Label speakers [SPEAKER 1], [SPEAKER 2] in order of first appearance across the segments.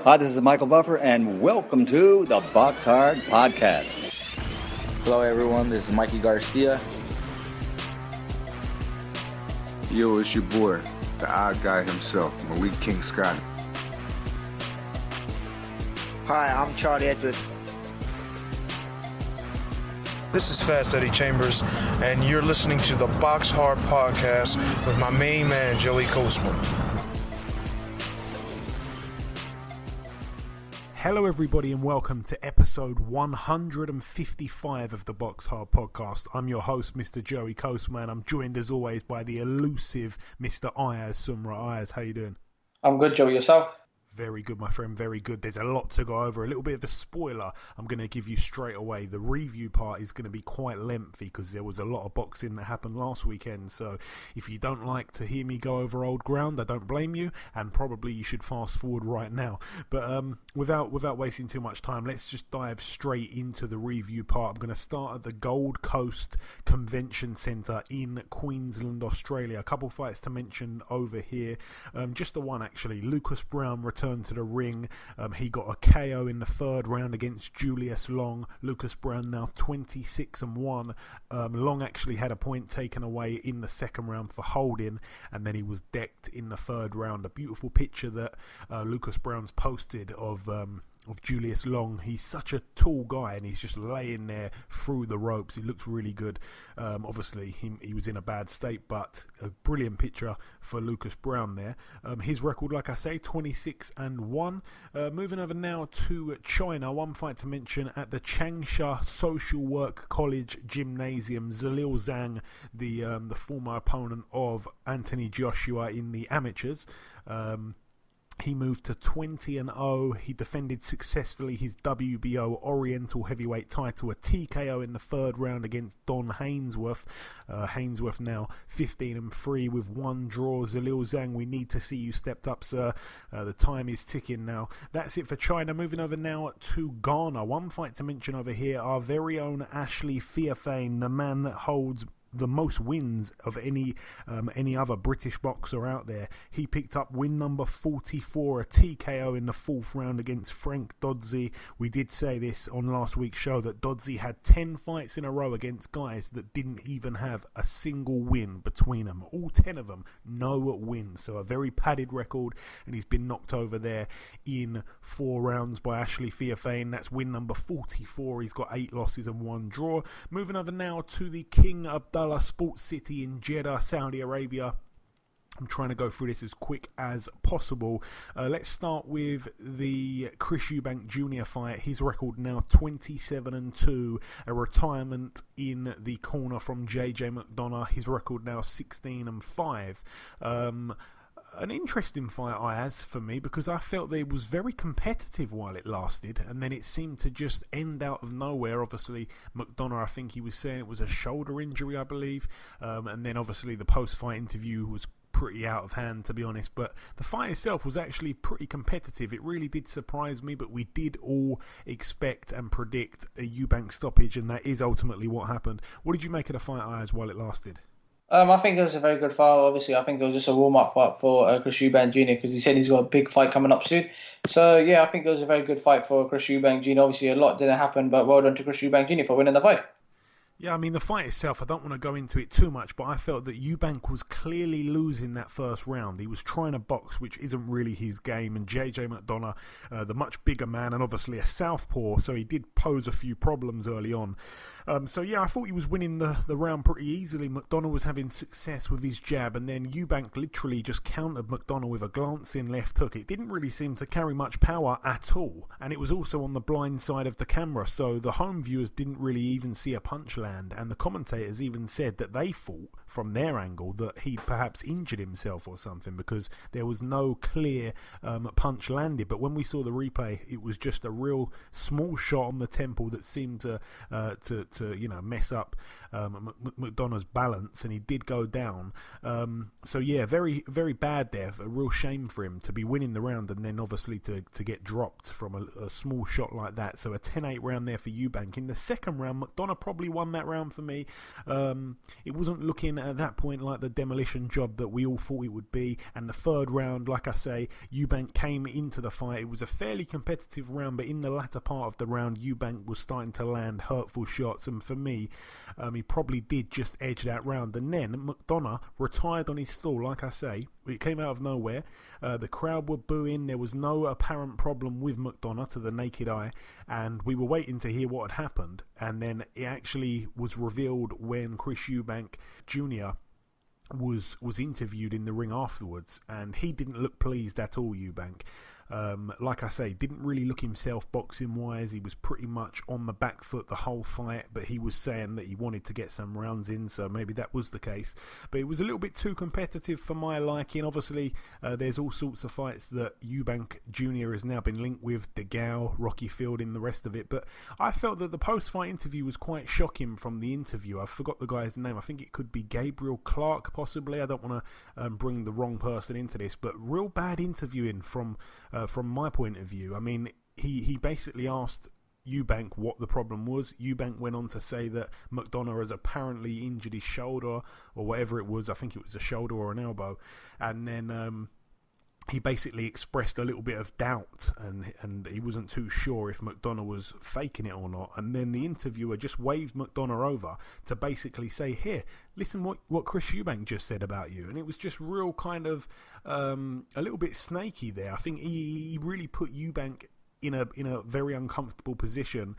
[SPEAKER 1] Hi, this is Michael Buffer, and welcome to the BoxHard Podcast.
[SPEAKER 2] Hello, everyone. This is Mikey Garcia.
[SPEAKER 3] Yo, it's your boy, the odd guy himself, Malik King Scott.
[SPEAKER 4] Hi, I'm Charlie Edwards.
[SPEAKER 5] This is Fast Eddie Chambers, and you're listening to the BoxHard Podcast with my main man, Joey Coastman.
[SPEAKER 6] Hello everybody and welcome to episode 155 of the BoxHard Podcast. I'm your host, Mr. Joey Coastman. I'm joined as always by the elusive Mr. Ayaz Sumra. Ayaz, how you doing?
[SPEAKER 7] I'm good, Joey. Yourself?
[SPEAKER 6] Very good, my friend, very good. There's a lot to go over. A little bit of a spoiler I'm going to give you straight away. The review part is going to be quite lengthy because there was a lot of boxing that happened last weekend. So if you don't like to hear me go over old ground, I don't blame you, and probably you should fast forward right now. But without wasting too much time, let's just dive straight into the review part. I'm going to start at the Gold Coast Convention Centre in Queensland, Australia. A couple fights to mention over here. Just the one, actually. Lucas Browne returned to the ring. He got a KO in the third round against Julius Long. Lucas Browne now 26-1. Long actually had a point taken away in the second round for holding, and then he was decked in the third round. A beautiful picture that Lucas Browne's posted of Julius Long. He's such a tall guy and he's just laying there through the ropes. He looks really good. Obviously he was in a bad state, but a brilliant picture for Lucas Browne there. His record, like I say, 26-1. Moving over now to China. One fight to mention at the Changsha Social Work College Gymnasium. Zalil Zhang, the former opponent of Anthony Joshua in the amateurs, he moved to 20-0. He defended successfully his WBO Oriental Heavyweight title, a TKO in the third round against Don Hainsworth. Hainsworth now 15-3 with one draw. Zalil Zhang, we need to see you stepped up, sir. The time is ticking now. That's it for China. Moving over now to Ghana. One fight to mention over here, our very own Ashley Fiafane, the man that holds the most wins of any other British boxer out there. He picked up win number 44, a TKO in the fourth round against Frank Dodsey. We did say this on last week's show that Dodsey had 10 fights in a row against guys that didn't even have a single win between them. All 10 of them, no wins. So a very padded record, and he's been knocked over there in 4 rounds by Ashley Fiafane. That's win number 44. He's got 8 losses and 1 draw. Moving over now to the King Abdullah Sports City in Jeddah, Saudi Arabia. I'm trying to go through this as quick as possible. Let's start with the Chris Eubank Jr. fight. His record now 27-2. A retirement in the corner from JJ McDonough. His record now 16-5. An interesting fight, Ayaz, for me, because I felt that it was very competitive while it lasted, and then it seemed to just end out of nowhere. Obviously, McDonough, I think he was saying it was a shoulder injury, I believe, and then obviously the post-fight interview was pretty out of hand, to be honest, but the fight itself was actually pretty competitive. It really did surprise me, but we did all expect and predict a Eubank stoppage, and that is ultimately what happened. What did you make of the fight, Ayaz, while it lasted?
[SPEAKER 7] I think it was a very good fight. Obviously, I think it was just a warm-up fight for Chris Eubank Jr. because he said he's got a big fight coming up soon. So, yeah, I think it was a very good fight for Chris Eubank Jr. Obviously, a lot didn't happen, but well done to Chris Eubank Jr. for winning the fight.
[SPEAKER 6] Yeah, I mean, the fight itself, I don't want to go into it too much, but I felt that Eubank was clearly losing that first round. He was trying to box, which isn't really his game, and JJ McDonough, the much bigger man, and obviously a southpaw, so he did pose a few problems early on. So, yeah, I thought he was winning the round pretty easily. McDonough was having success with his jab, and then Eubank literally just countered McDonough with a glancing left hook. It didn't really seem to carry much power at all, and it was also on the blind side of the camera, so the home viewers didn't really even see a punch land. And the commentators even said that they thought from their angle that he'd perhaps injured himself or something because there was no clear punch landed. But when we saw the replay, it was just a real small shot on the temple that seemed to mess up McDonough's balance, and he did go down. So yeah, very very bad there. A real shame for him to be winning the round and then obviously to get dropped from a small shot like that. So a 10-8 round there for Eubank. In the second round, McDonough probably won that round for me. It wasn't looking at that point like the demolition job that we all thought it would be. And the third round, like I say, Eubank came into the fight. It was a fairly competitive round, but in the latter part of the round, Eubank was starting to land hurtful shots, and for me, he probably did just edge that round. And then McDonough retired on his stall, like I say. It came out of nowhere. The crowd were booing. There was no apparent problem with McDonough to the naked eye, and we were waiting to hear what had happened. And then it actually was revealed when Chris Eubank Jr. was interviewed in the ring afterwards, and he didn't look pleased at all, Eubank. Like I say, didn't really look himself boxing wise. He was pretty much on the back foot the whole fight, but he was saying that he wanted to get some rounds in, so maybe that was the case. But it was a little bit too competitive for my liking. Obviously, there's all sorts of fights that Eubank Jr. has now been linked with, DeGale, Rocky Fielding, the rest of it. But I felt that the post-fight interview was quite shocking from the interviewer. I forgot the guy's name. I think it could be Gabriel Clark, possibly. I don't want to bring the wrong person into this, but real bad interviewing from my point of view. I mean, he basically asked Eubank what the problem was. Eubank went on to say that McDonough has apparently injured his shoulder or whatever it was. I think it was a shoulder or an elbow. And then he basically expressed a little bit of doubt, and he wasn't too sure if McDonough was faking it or not. And then the interviewer just waved McDonough over to basically say, here, listen what Chris Eubank just said about you. And it was just real kind of a little bit snaky there. I think he really put Eubank in a very uncomfortable position.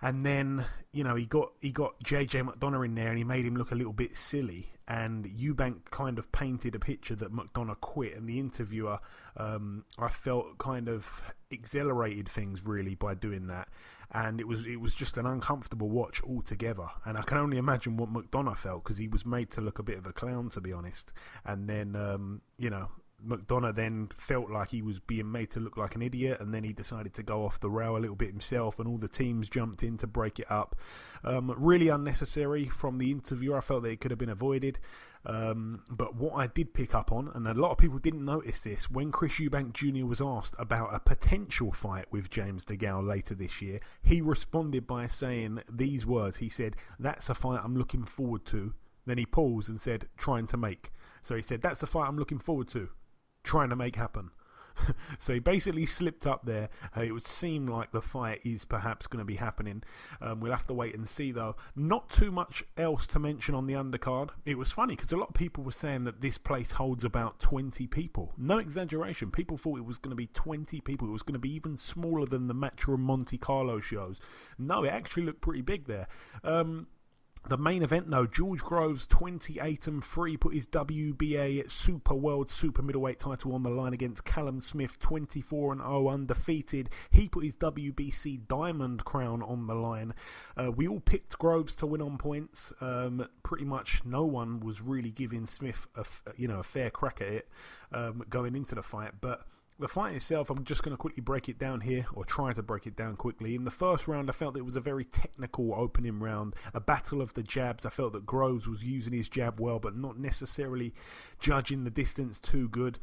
[SPEAKER 6] And then, you know, he got JJ McDonough in there and he made him look a little bit silly. And Eubank kind of painted a picture that McDonough quit. And the interviewer, I felt, kind of accelerated things really by doing that. And it was just an uncomfortable watch altogether. And I can only imagine what McDonough felt, because he was made to look a bit of a clown, to be honest. And then, you know, McDonough then felt like he was being made to look like an idiot, and then he decided to go off the rail a little bit himself, and all the teams jumped in to break it up. Really unnecessary from the interviewer. I felt that it could have been avoided. But what I did pick up on, and a lot of people didn't notice this, when Chris Eubank Jr. was asked about a potential fight with James DeGale later this year, he responded by saying these words. He said, "That's a fight I'm looking forward to." Then he paused and said, "Trying to make." So he said, "That's a fight I'm looking forward to, trying to make happen." So he basically slipped up there. It would seem like the fight is perhaps going to be happening. We'll have to wait and see, though. Not too much else to mention on the undercard. It was funny because a lot of people were saying that this place holds about 20 people. No exaggeration. People thought it was going to be 20 people. It was going to be even smaller than the Matchroom Monte Carlo shows. No, it actually looked pretty big there. The main event, though, George Groves, 28-3, put his WBA Super World Super Middleweight title on the line against Callum Smith, 24-0, undefeated. He put his WBC Diamond crown on the line. We all picked Groves to win on points. Pretty much no one was really giving Smith a fair crack at it going into the fight, but the fight itself, I'm just going to quickly break it down here, or try to break it down quickly. In the first round, I felt it was a very technical opening round, a battle of the jabs. I felt that Groves was using his jab well, but not necessarily judging the distance too good.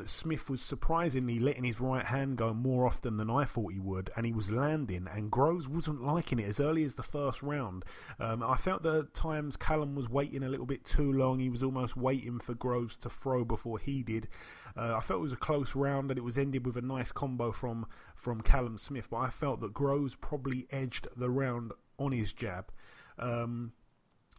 [SPEAKER 6] Smith was surprisingly letting his right hand go more often than I thought he would, and he was landing, and Groves wasn't liking it as early as the first round. I felt that at times Callum was waiting a little bit too long. He was almost waiting for Groves to throw before he did. I felt it was a close round, and it was ended with a nice combo from Callum Smith, but I felt that Groves probably edged the round on his jab. In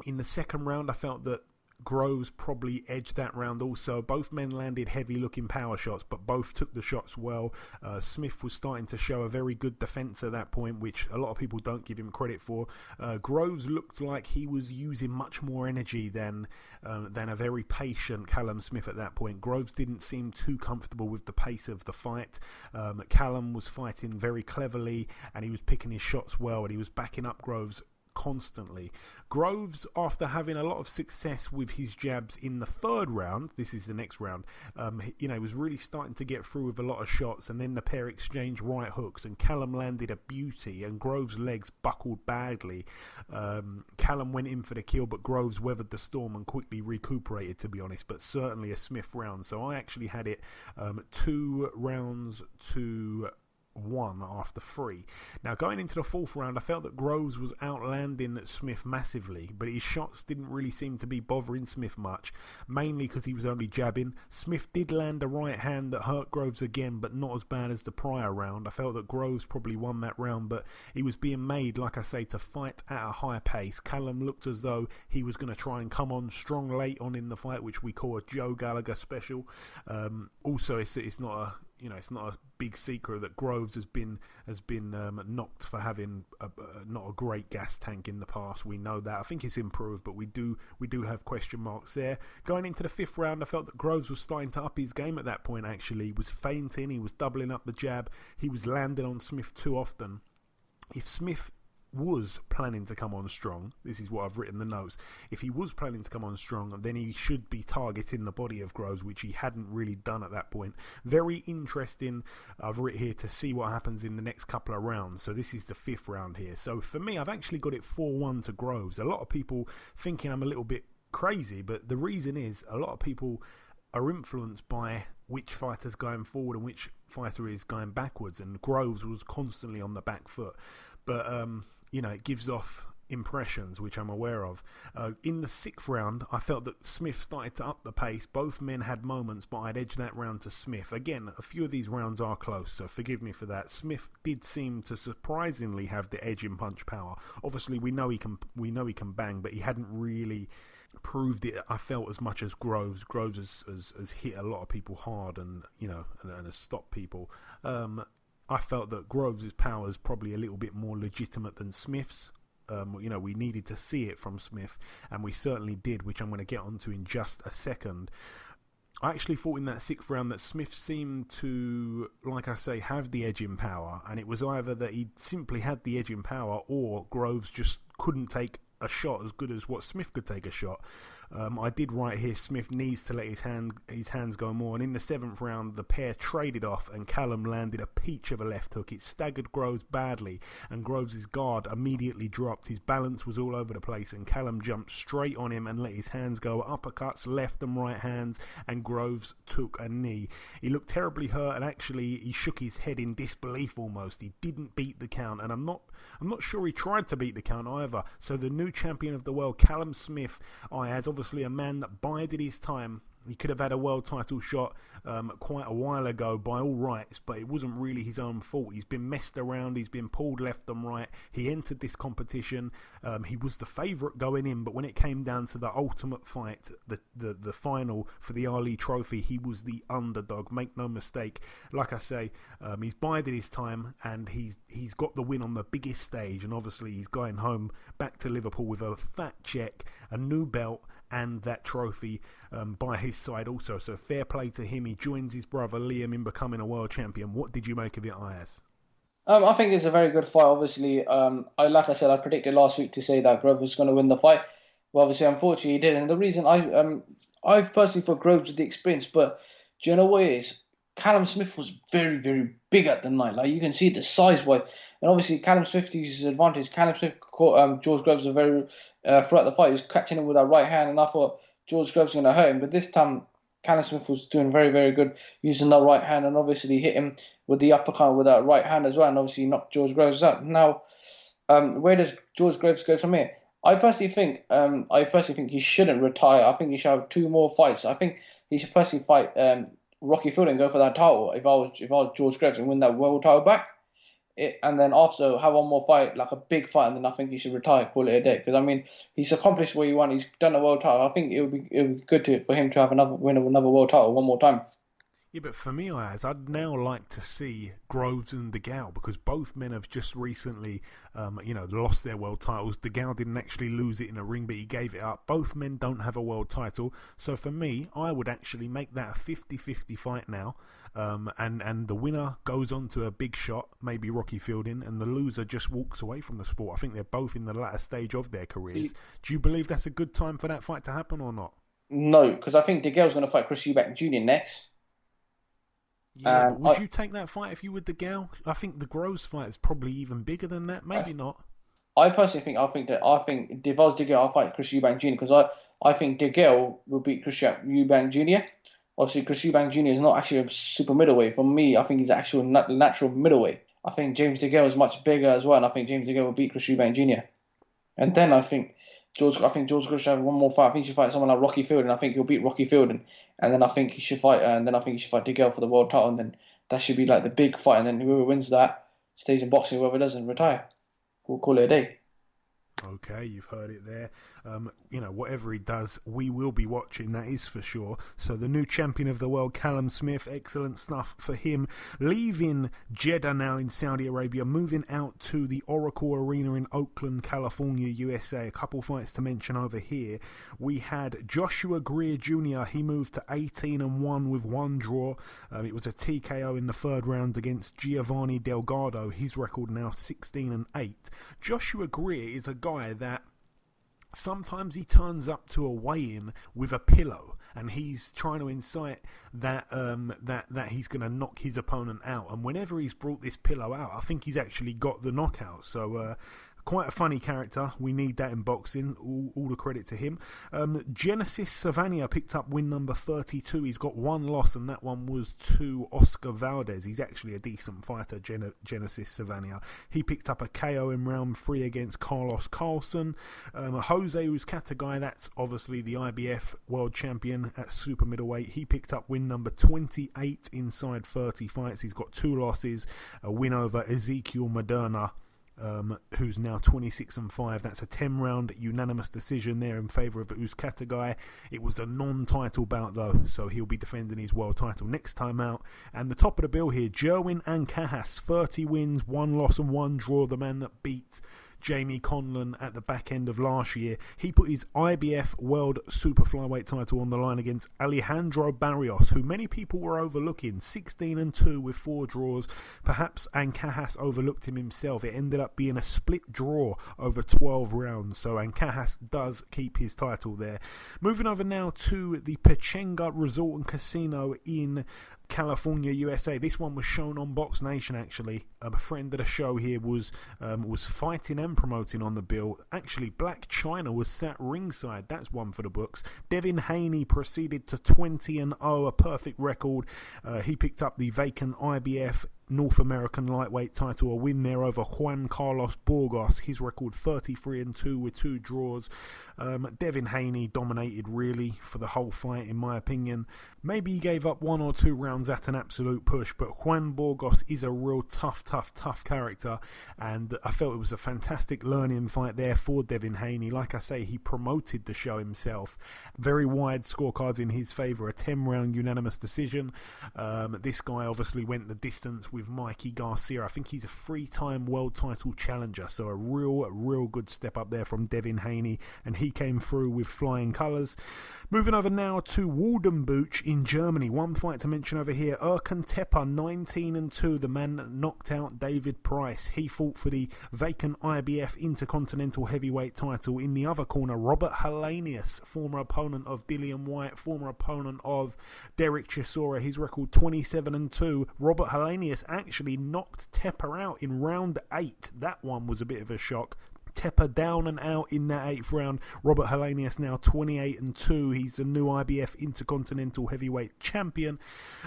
[SPEAKER 6] the second round, I felt that Groves probably edged that round also. Both men landed heavy-looking power shots, but both took the shots well. Smith was starting to show a very good defence at that point, which a lot of people don't give him credit for. Groves looked like he was using much more energy than a very patient Callum Smith at that point. Groves didn't seem too comfortable with the pace of the fight. Callum was fighting very cleverly, and he was picking his shots well, and he was backing up Groves constantly. Groves, after having a lot of success with his jabs in the third round, this is the next round, he was really starting to get through with a lot of shots, and then the pair exchanged right hooks, and Callum landed a beauty, and Groves' legs buckled badly. Callum went in for the kill, but Groves weathered the storm and quickly recuperated, to be honest, but certainly a Smith round. So I actually had it 2-1 1 after 3. Now, going into the 4th round, I felt that Groves was outlanding Smith massively, but his shots didn't really seem to be bothering Smith much, mainly because he was only jabbing. Smith did land a right hand that hurt Groves again, but not as bad as the prior round. I felt that Groves probably won that round, but he was being made, like I say, to fight at a high pace. Callum looked as though he was going to try and come on strong late on in the fight, which we call a Joe Gallagher special. Also, it's not a big secret that Groves has been knocked for having not a great gas tank in the past. We know that. I think it's improved, but we do have question marks there. Going into the 5th round, I felt that Groves was starting to up his game at that point. Actually, he was feinting, he was doubling up the jab, he was landing on Smith too often. If Smith was planning to come on strong, this is what I've written in the notes, if he was planning to come on strong, then he should be targeting the body of Groves, which he hadn't really done at that point. Very interesting, I've written here, to see what happens in the next couple of rounds. So this is the 5th round here. So for me, I've actually got it 4-1 to Groves. A lot of people thinking I'm a little bit crazy, but the reason is a lot of people are influenced by which fighter's going forward and which fighter is going backwards, and Groves was constantly on the back foot. But it gives off impressions, which I'm aware of. In the 6th round, I felt that Smith started to up the pace. Both men had moments, but I'd edge that round to Smith. Again, a few of these rounds are close, so forgive me for that. Smith did seem to surprisingly have the edge in punch power. Obviously, we know he can bang, but he hadn't really proved it, I felt, as much as Groves. Groves has hit a lot of people hard and has stopped people. I felt that Groves' power is probably a little bit more legitimate than Smith's. We needed to see it from Smith, and we certainly did, which I'm going to get onto in just a second. I actually thought in that 6th round that Smith seemed to, like I say, have the edge in power, and it was either that he simply had the edge in power or Groves just couldn't take a shot as good as what Smith could take a shot. I did write here, Smith needs to let his hands go more, and in the 7th round the pair traded off and Callum landed a peach of a left hook. It staggered Groves badly and Groves' guard immediately dropped. His balance was all over the place and Callum jumped straight on him and let his hands go. Uppercuts, left and right hands, and Groves took a knee. He looked terribly hurt and actually he shook his head in disbelief almost. He didn't beat the count, and I'm not sure he tried to beat the count either. So the new champion of the world, Callum Smith, Ayaz, obviously a man that bided his time. He could have had a world title shot quite a while ago by all rights, but it wasn't really his own fault. He's been messed around, he's been pulled left and right. He entered this competition, he was the favourite going in, but when it came down to the ultimate fight, the final for the Ali Trophy, he was the underdog, make no mistake. Like I say, he's bided his time and he's got the win on the biggest stage, and obviously he's going home back to Liverpool with a fat check, a new belt, and that trophy by his side also. So fair play to him. He joins his brother Liam in becoming a world champion. What did you make of it, Ayaz?
[SPEAKER 7] I think it's a very good fight. Obviously, like I said, I predicted last week to say that Groves was going to win the fight. Well, obviously, unfortunately, he didn't. And the reason I've personally thought Groves with the experience, but do you know what it is? Callum Smith was very, very big at the night. Like, you can see the size-wise. And obviously, Callum Smith used his advantage. Callum Smith caught George Groves throughout the fight. He was catching him with that right hand, and I thought George Groves was going to hurt him. But this time, Callum Smith was doing very, very good using that right hand, and obviously hit him with the uppercut with that right hand as well, and obviously knocked George Groves out. Now, where does George Groves go from here? I personally think he shouldn't retire. I think he should have 2 more fights. I think he should personally fight Rocky Fielding and go for that title if I was George Groves, and win that world title back. And then after have 1 more fight, like a big fight, and then I think he should retire, call it a day. Because I mean, he's accomplished what he wanted. He's done a world title. I think it would be good for him to have win another world title 1 more time.
[SPEAKER 6] Yeah, but for me, I'd now like to see Groves and DeGale, because both men have just recently, lost their world titles. DeGale didn't actually lose it in a ring, but he gave it up. Both men don't have a world title. So for me, I would actually make that a 50-50 fight now. And the winner goes on to a big shot, maybe Rocky Fielding, and the loser just walks away from the sport. I think they're both in the latter stage of their careers. Do you believe that's a good time for that fight to happen or not?
[SPEAKER 7] No, because I think DeGale's going to fight Chris Eubank Jr. next.
[SPEAKER 6] Yeah, but would you take that fight if you were DeGale? I think the Groves fight is probably even bigger than that. Maybe not.
[SPEAKER 7] I personally think if I was DeGale, I'll fight Chris Eubank Jr. because I think DeGale will beat Chris Eubank Jr. Obviously, Chris Eubank Jr. is not actually a super middleweight. For me, I think he's actually natural middleweight. I think James DeGale is much bigger as well, and I think James DeGale will beat Chris Eubank Jr. And then I think George Groves should have one more fight. I think he should fight someone like Rocky Fielding. I think he'll beat Rocky Fielding, and then I think he should fight. DeGale for the world title, and then that should be like the big fight. And then whoever wins that stays in boxing. Whoever doesn't, retire. We'll call it a day.
[SPEAKER 6] Okay, you've heard it there. Whatever he does, we will be watching, that is for sure. So the new champion of the world, Callum Smith, excellent stuff for him. Leaving Jeddah now in Saudi Arabia, moving out to the Oracle Arena in Oakland, California, USA. A couple fights to mention over here. We had Joshua Greer Jr. He moved to 18-1 with one draw. It was a TKO in the third round against Giovanni Delgado. His record now 16-8. Joshua Greer is a guy that sometimes he turns up to a weigh-in with a pillow, and he's trying to incite that he's going to knock his opponent out. And whenever he's brought this pillow out, I think he's actually got the knockout. So quite a funny character. We need that in boxing. All the credit to him. Genesis Savannah picked up win number 32. He's got one loss, and that one was to Oscar Valdez. He's actually a decent fighter, Genesis Savannah. He picked up a KO in round 3 against Carlos Carlson. Jose Uzcategui, that's obviously the IBF world champion at super middleweight. He picked up win number 28 inside 30 fights. He's got 2 losses, a win over Ezekiel Moderna, who's now 26-5. That's a 10-round unanimous decision there in favour of Uzcategui. It was a non-title bout though, so he'll be defending his world title next time out. And the top of the bill here, Jerwin Ancajas, 30 wins, 1 loss and 1 draw. The man that beat Jamie Conlon at the back end of last year. He put his IBF World Super Flyweight title on the line against Alejandro Barrios, who many people were overlooking. 16-2 with 4 draws. Perhaps Ancajas overlooked him himself. It ended up being a split draw over 12 rounds, so Ancajas does keep his title there. Moving over now to the Pechenga Resort and Casino in California, USA. This one was shown on Box Nation actually. A friend of the show here was fighting and promoting on the bill. Actually, Black China was sat ringside. That's one for the books. Devin Haney proceeded to 20-0, a perfect record. He picked up the vacant IBF North American lightweight title, a win there over Juan Carlos Burgos. His record 33-2 with 2 draws. Devin Haney dominated really for the whole fight in my opinion. Maybe he gave up 1 or 2 rounds at an absolute push, but Juan Burgos is a real tough character, and I felt it was a fantastic learning fight there for Devin Haney. Like I say, he promoted the show himself. Very wide scorecards in his favour, a 10-round unanimous decision. This guy obviously went the distance with Mikey Garcia. I think he's a 3-time world title challenger, so a real good step up there from Devin Haney, and he came through with flying colours. Moving over now to Waldenbuch in Germany. One fight to mention over here, Erkan Tepe, 19-2, the man that knocked out David Price. He fought for the vacant IBF Intercontinental Heavyweight title. In the other corner, Robert Helenius, former opponent of Dillian White, former opponent of Derek Chisora. His record 27-2. Robert Helenius actually knocked Tepe out in round 8. That one was a bit of a shock. Tepe down and out in that 8th round. Robert Helenius now 28-2. He's the new IBF Intercontinental Heavyweight Champion.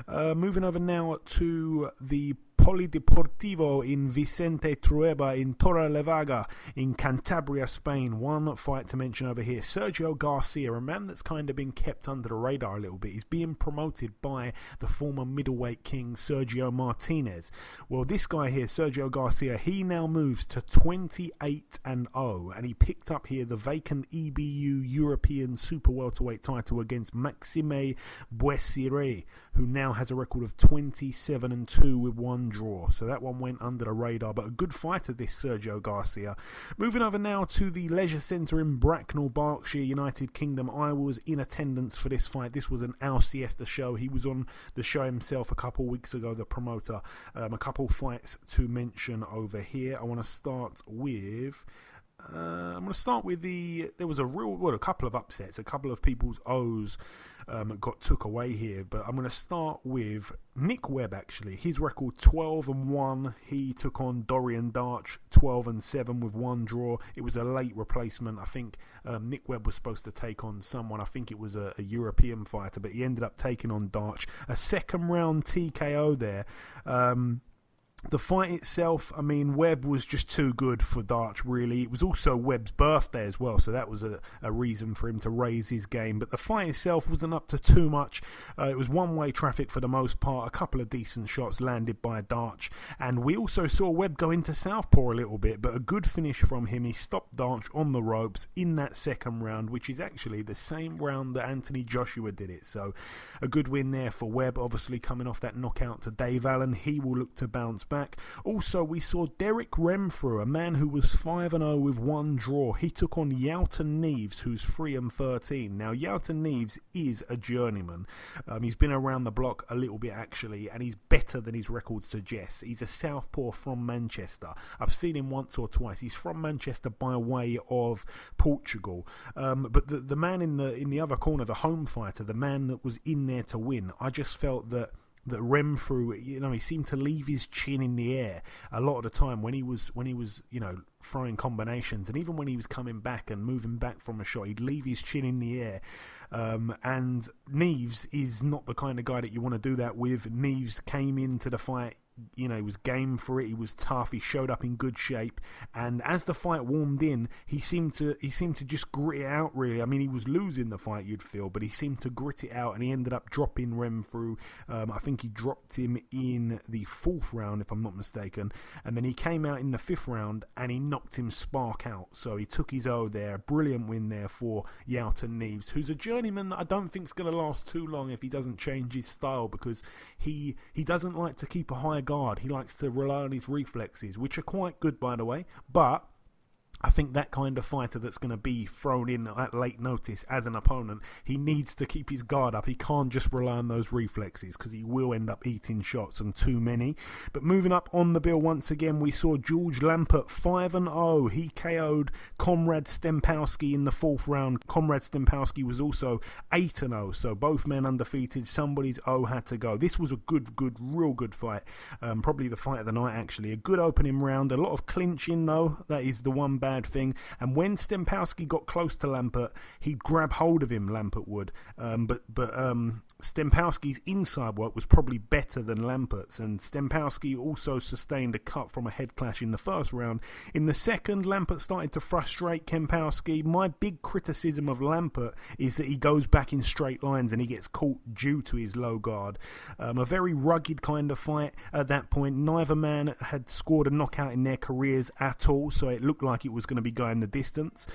[SPEAKER 6] Moving over now to the Polideportivo in Vicente Trueba in Torrelavega in Cantabria, Spain. One fight to mention over here, Sergio Garcia, a man that's kind of been kept under the radar a little bit. He's being promoted by the former middleweight king Sergio Martinez. Well, this guy here, Sergio Garcia, he now moves to 28-0, and he picked up here the vacant EBU European Super Welterweight title against Maxime Boissire, who now has a record of 27-2 with 1 draw. So that one went under the radar, but a good fighter, this Sergio Garcia. Moving over now to the Leisure Centre in Bracknell, Berkshire, United Kingdom. I was in attendance for this fight. This was an Al Siesta show. He was on the show himself a couple weeks ago, the promoter. A couple fights to mention over here. I want to start with... I'm going to start with there was a couple of upsets, a couple of people's O's got took away here, but I'm going to start with Nick Webb actually. His record 12-1. He took on Dorian Darch 12-7 with 1 draw. It was a late replacement. I think Nick Webb was supposed to take on someone. I think it was a European fighter, but he ended up taking on Darch. A 2nd round TKO there. The fight itself, I mean, Webb was just too good for Darch, really. It was also Webb's birthday as well, so that was a reason for him to raise his game. But the fight itself wasn't up to too much. It was one-way traffic for the most part. A couple of decent shots landed by Darch. And we also saw Webb go into southpaw a little bit, but a good finish from him. He stopped Darch on the ropes in that second round, which is actually the same round that Anthony Joshua did it. So a good win there for Webb, obviously coming off that knockout to Dave Allen. He will look to bounce back. Also, we saw Derek Renfrew, a man who was 5-0 with one draw. He took on Yalton Neves, who's 3-13. Now, Yalton Neves is a journeyman. He's been around the block a little bit, actually, and he's better than his record suggests. He's a southpaw from Manchester. I've seen him once or twice. He's from Manchester by way of Portugal. But the man in the other corner, the home fighter, the man that was in there to win, I just felt that Renfrew, he seemed to leave his chin in the air a lot of the time when he was, throwing combinations, and even when he was coming back and moving back from a shot, he'd leave his chin in the air. And Neves is not the kind of guy that you want to do that with. Neves came into the fight, he was game for it. He was tough. He showed up in good shape, and as the fight warmed in, he seemed to just grit it out. Really, I mean, he was losing the fight, you'd feel, but he seemed to grit it out, and he ended up dropping Renfrew. I think he dropped him in the 4th round, if I'm not mistaken, and then he came out in the 5th round and he knocked him spark out. So he took his O there. Brilliant win there for Yalton Neves, who's a journeyman that I don't think is going to last too long if he doesn't change his style, because he doesn't like to keep a high guard. He likes to rely on his reflexes, which are quite good, by the way, but I think that kind of fighter that's going to be thrown in at late notice as an opponent, he needs to keep his guard up. He can't just rely on those reflexes, because he will end up eating shots, and too many. But moving up on the bill once again, we saw George Lampert 5-0. He KO'd Comrade Stempowski in the 4th round. Comrade Stempowski was also 8-0, so both men undefeated. Somebody's O had to go. This was a real good fight. Probably the fight of the night, actually. A good opening round. A lot of clinching, though. That is the one bad thing. And when Stempowski got close to Lampert, he'd grab hold of him, Lampert would. But Stempowski's inside work was probably better than Lampert's, and Stempowski also sustained a cut from a head clash in the 1st round. In the 2nd, Lampert started to frustrate Kempowski. My big criticism of Lampert is that he goes back in straight lines and he gets caught due to his low guard. A very rugged kind of fight at that point. Neither man had scored a knockout in their careers at all, so it looked like it was going to be going the distance.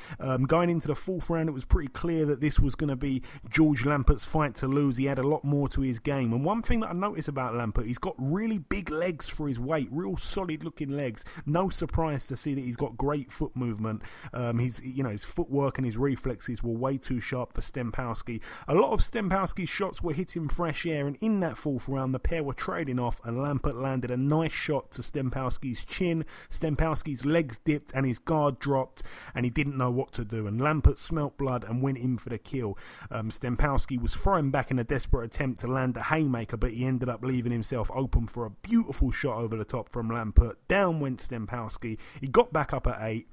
[SPEAKER 6] Going into the 4th round, it was pretty clear that this was going to be George Lampert's fight to lose. He had a lot more to his game, and one thing that I noticed about Lampert, he's got really big legs for his weight, real solid looking legs. No surprise to see that he's got great foot movement. His footwork and his reflexes were way too sharp for Stempowski. A lot of Stempowski's shots were hitting fresh air, and in that 4th round the pair were trading off, and Lampert landed a nice shot to Stempowski's chin. Stempowski's legs dipped and his guard dropped, and he didn't know what to do, and Lampert smelt blood and went in for the kill. Stempowski was throwing back in a desperate attempt to land a haymaker, but he ended up leaving himself open for a beautiful shot over the top from Lampert. Down went Stempowski. He got back up at 8.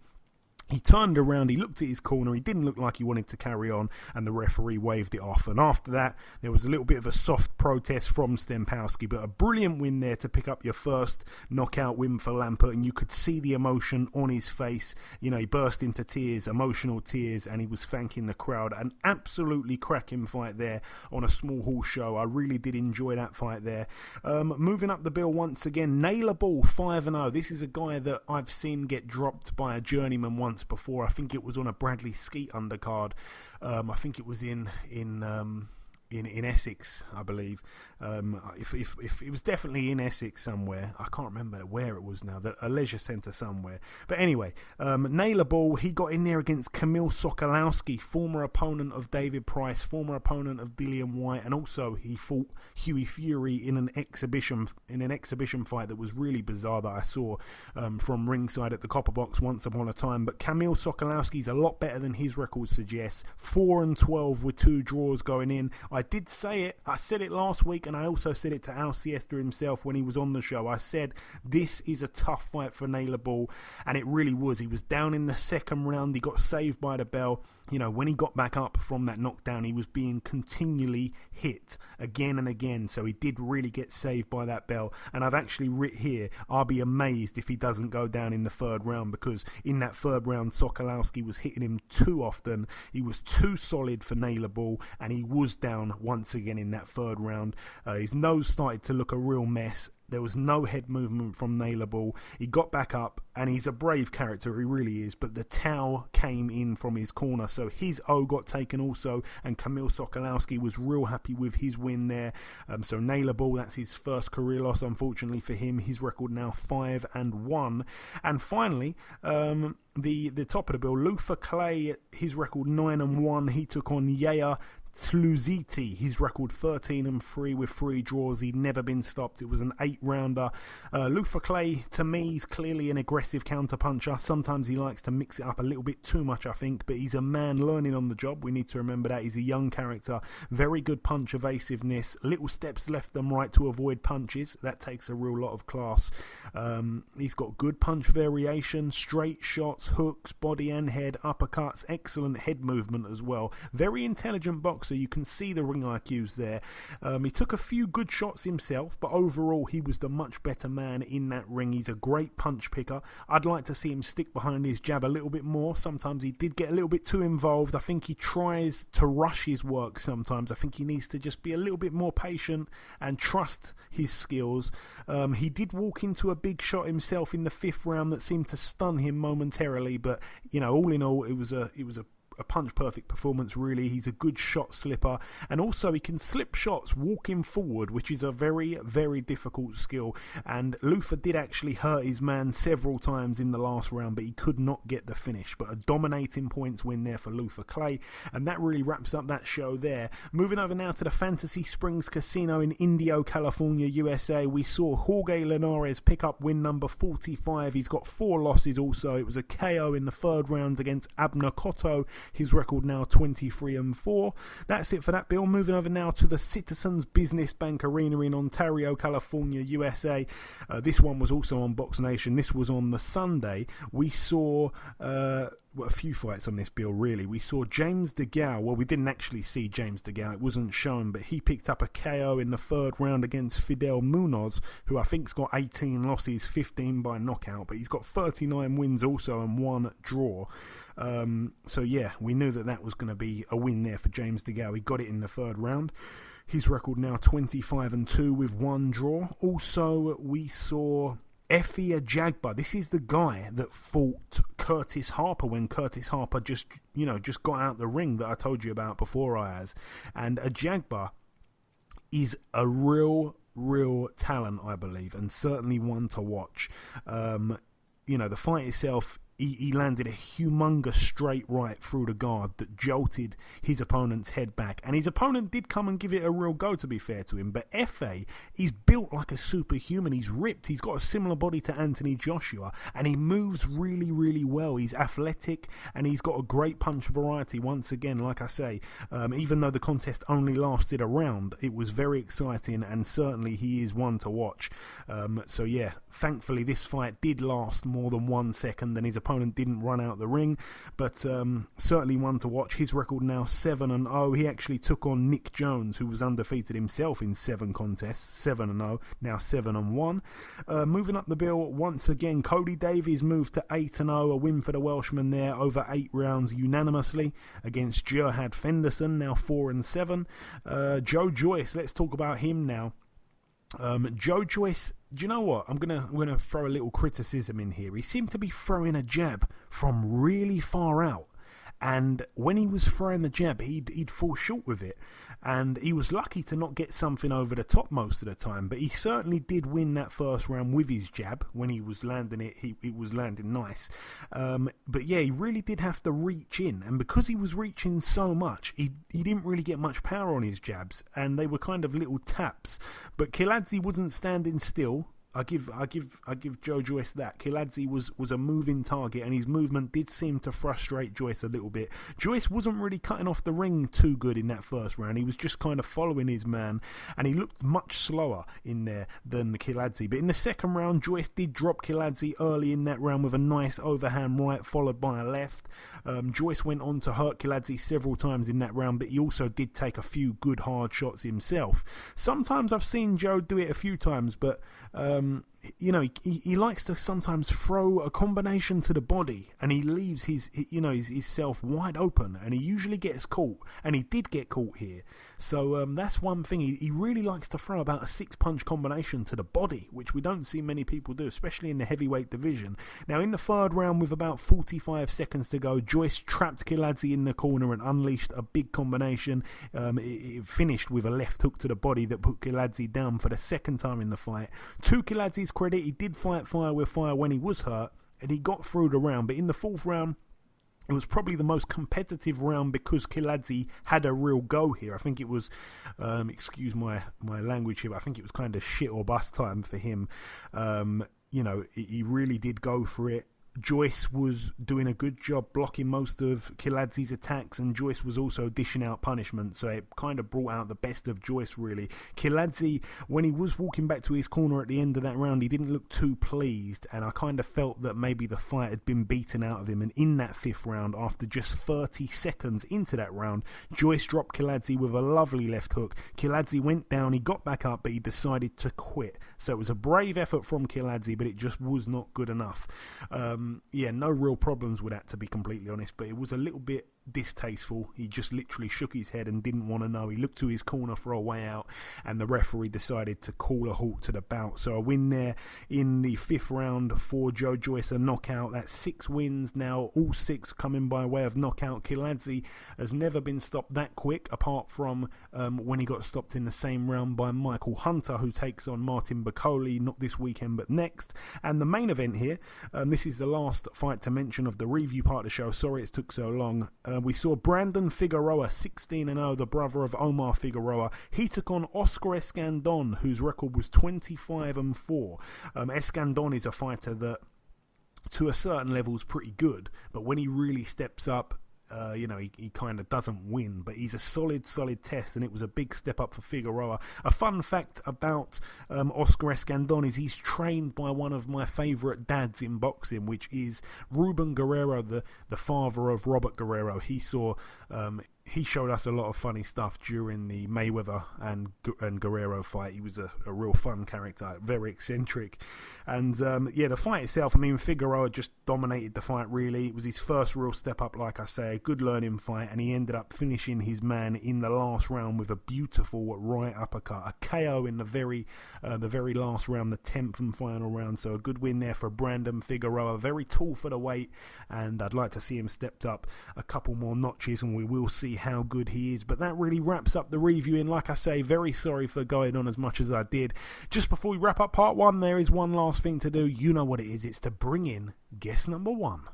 [SPEAKER 6] He turned around, he looked at his corner, he didn't look like he wanted to carry on, and the referee waved it off. And after that, there was a little bit of a soft protest from Stempowski, but a brilliant win there to pick up your first knockout win for Lampert, and you could see the emotion on his face. He burst into tears, emotional tears, and he was thanking the crowd. An absolutely cracking fight there on a small hall show. I really did enjoy that fight there. Moving up the bill once again, Naylor Ball 5-0. This is a guy that I've seen get dropped by a journeyman once before. I think it was on a Bradley Skeet undercard. I think it was in Essex, I believe. If it was definitely in Essex somewhere, I can't remember where it was now, a leisure centre somewhere. But anyway, Naylor Ball, he got in there against Kamil Sokolowski, former opponent of David Price, former opponent of Dillian White, and also he fought Hughie Fury in an exhibition fight that was really bizarre that I saw from ringside at the Copperbox once upon a time. But Kamil Sokolowski's a lot better than his record suggests. 4-12 with 2 draws going in. I I did say it. I said it last week, and I also said it to Al Siesta himself when he was on the show. I said this is a tough fight for Naylor Ball, and it really was. He was down in the second round. He got saved by the bell. You know, when he got back up from that knockdown, he was being continually hit again and again. So he did really get saved by that bell. And I've actually writ here, I'll be amazed if he doesn't go down in the third round, because in that third round, Sokolowski was hitting him too often. He was too solid for Naylor Ball, and he was down once again in that third round. His nose started to look a real mess. There was no head movement from Naylor Ball. He got back up, and he's a brave character, he really is, but the towel came in from his corner, so his O got taken also, and Kamil Sokolowski was real happy with his win there. So Naylor Ball, that's his first career loss, unfortunately for him. His record now 5-1. And finally, the top of the bill, Lufa Clay, his record 9-1. He took on Yaya Tluziti, his record 13-3 with 3 draws. He'd never been stopped. It was an 8-rounder. Lufa Clay, to me, is clearly an aggressive counter-puncher. Sometimes he likes to mix it up a little bit too much, I think, but he's a man learning on the job. We need to remember that. He's a young character. Very good punch evasiveness. Little steps left and right to avoid punches. That takes a real lot of class. He's got good punch variation, straight shots, hooks, body and head, uppercuts, excellent head movement as well. Very intelligent boxer. You can see the ring IQs there. He took a few good shots himself, but overall he was the much better man in that ring. He's a great punch picker. I'd like to see him stick behind his jab a little bit more. Sometimes he did get a little bit too involved. I think he tries to rush his work sometimes. I think he needs to just be a little bit more patient and trust his skills. He did walk into a big shot himself in the 5th round that seemed to stun him momentarily, but you know, all in all, it was a punch perfect performance, really. He's a good shot slipper, and also he can slip shots walking forward, which is a very, very difficult skill. And Lufa did actually hurt his man several times in the last round, but he could not get the finish. But a dominating points win there for Lufa Clay, and that really wraps up that show there. Moving over now to the Fantasy Springs Casino in Indio, California, USA. We saw Jorge Linares pick up win number 45. He's got 4 losses also. It was a KO in the 3rd round against Abner Cotto. His record now 23-4. That's it for that, Bill. Moving over now to the Citizens Business Bank Arena in Ontario, California, USA. This one was also on Box Nation. This was on the Sunday. We saw a few fights on this, Bill, really. We saw James DeGale. Well, we didn't actually see James DeGale. It wasn't shown, but he picked up a KO in the 3rd round against Fidel Munoz, who I think's got 18 losses, 15 by knockout, but he's got 39 wins also and 1 draw. So yeah, we knew that was going to be a win there for James DeGale. He got it in the 3rd round. His record now 25-2 with 1 draw. Also, we saw Efe Ajagba. This is the guy that fought Curtis Harper when Curtis Harper just got out the ring that I told you about before, Ayaz. And Ajagba is a real talent, I believe, and certainly one to watch. The fight itself, he landed a humongous straight right through the guard that jolted his opponent's head back. And his opponent did come and give it a real go, to be fair to him. But Efe, he's built like a superhuman. He's ripped. He's got a similar body to Anthony Joshua. And he moves really, really well. He's athletic and he's got a great punch variety. Once again, like I say, even though the contest only lasted a round, it was very exciting, and certainly he is one to watch. So yeah, thankfully this fight did last more than 1 second and his opponent didn't run out the ring, but certainly one to watch. His record now 7-0. He actually took on Nick Jones, who was undefeated himself in 7 contests, 7-0, now 7-1. Moving up the bill once again, Cody Davies moved to 8-0, a win for the Welshman there over 8 rounds unanimously against Gerhard Fenderson, now 4-7. Joe Joyce, let's talk about him now. Joe Joyce, do you know what? I'm gonna throw a little criticism in here. He seemed to be throwing a jab from really far out, and when he was throwing the jab, he'd fall short with it, and he was lucky to not get something over the top most of the time. But he certainly did win that 1st round with his jab. When he was landing it, it was landing nice. But yeah, he really did have to reach in, and because he was reaching so much, he didn't really get much power on his jabs, and they were kind of little taps. But Kiladze wasn't standing still. I give Joe Joyce that. Kiladze was a moving target, and his movement did seem to frustrate Joyce a little bit. Joyce wasn't really cutting off the ring too good in that first round. He was just kind of following his man, and he looked much slower in there than Kiladze. But in the second round, Joyce did drop Kiladze early in that round with a nice overhand right followed by a left. Joyce went on to hurt Kiladze several times in that round, but he also did take a few good hard shots himself. Sometimes I've seen Joe do it a few times, but he likes to sometimes throw a combination to the body, and he leaves his self wide open, and he usually gets caught, and he did get caught here. So that's one thing. He really likes to throw about a 6-punch combination to the body, which we don't see many people do, especially in the heavyweight division. Now, in the third round, with about 45 seconds to go, Joyce trapped Kiladze in the corner and unleashed a big combination. It finished with a left hook to the body that put Kiladze down for the second time in the fight. To Kiladze's credit, he did fight fire with fire when he was hurt, and he got through the round. But in the fourth round, it was probably the most competitive round because Kiladze had a real go here. I think it was, excuse my language here, but I think it was kind of shit or bust time for him. He really did go for it. Joyce was doing a good job blocking most of Kiladze's attacks, and Joyce was also dishing out punishment, so it kind of brought out the best of Joyce, really. Kiladze, when he was walking back to his corner at the end of that round, he didn't look too pleased, and I kind of felt that maybe the fight had been beaten out of him. And in that fifth round, after just 30 seconds into that round, Joyce dropped Kiladze with a lovely left hook. Kiladze went down, he got back up, but he decided to quit. So it was a brave effort from Kiladze, but it just was not good enough. No real problems with that, to be completely honest, but it was a little bit distasteful. He just literally shook his head and didn't want to know. He looked to his corner for a way out, and the referee decided to call a halt to the bout. So a win there in the fifth round for Joe Joyce, a knockout. That's 6 wins now, all 6 coming by way of knockout. Kiladze has never been stopped that quick, apart from when he got stopped in the same round by Michael Hunter, who takes on Martin Bakole, not this weekend but next. And the main event here, this is the last fight to mention of the review part of the show. Sorry it took so long. We saw Brandon Figueroa, 16-0, the brother of Omar Figueroa. He took on Oscar Escandon, whose record was 25-4. Escandon is a fighter that, to a certain level, is pretty good, but when he really steps up, he kind of doesn't win, but he's a solid test, and it was a big step up for Figueroa. A fun fact about Oscar Escandon is he's trained by one of my favourite dads in boxing, which is Ruben Guerrero, the father of Robert Guerrero. He showed us a lot of funny stuff during the Mayweather and Guerrero fight. He was a real fun character, very eccentric. And the fight itself, Figueroa just dominated the fight, really. It was his first real step up, like I say, a good learning fight, and he ended up finishing his man in the last round with a beautiful right uppercut, a KO in the very last round, the 10th and final round. So a good win there for Brandon Figueroa, very tall for the weight, and I'd like to see him stepped up a couple more notches, and we will see how good he is. But that really wraps up the review, and like I say, very sorry for going on as much as I did. Just before we wrap up part 1, there is one last thing to do. You know what it is. It's to bring in guest number 1.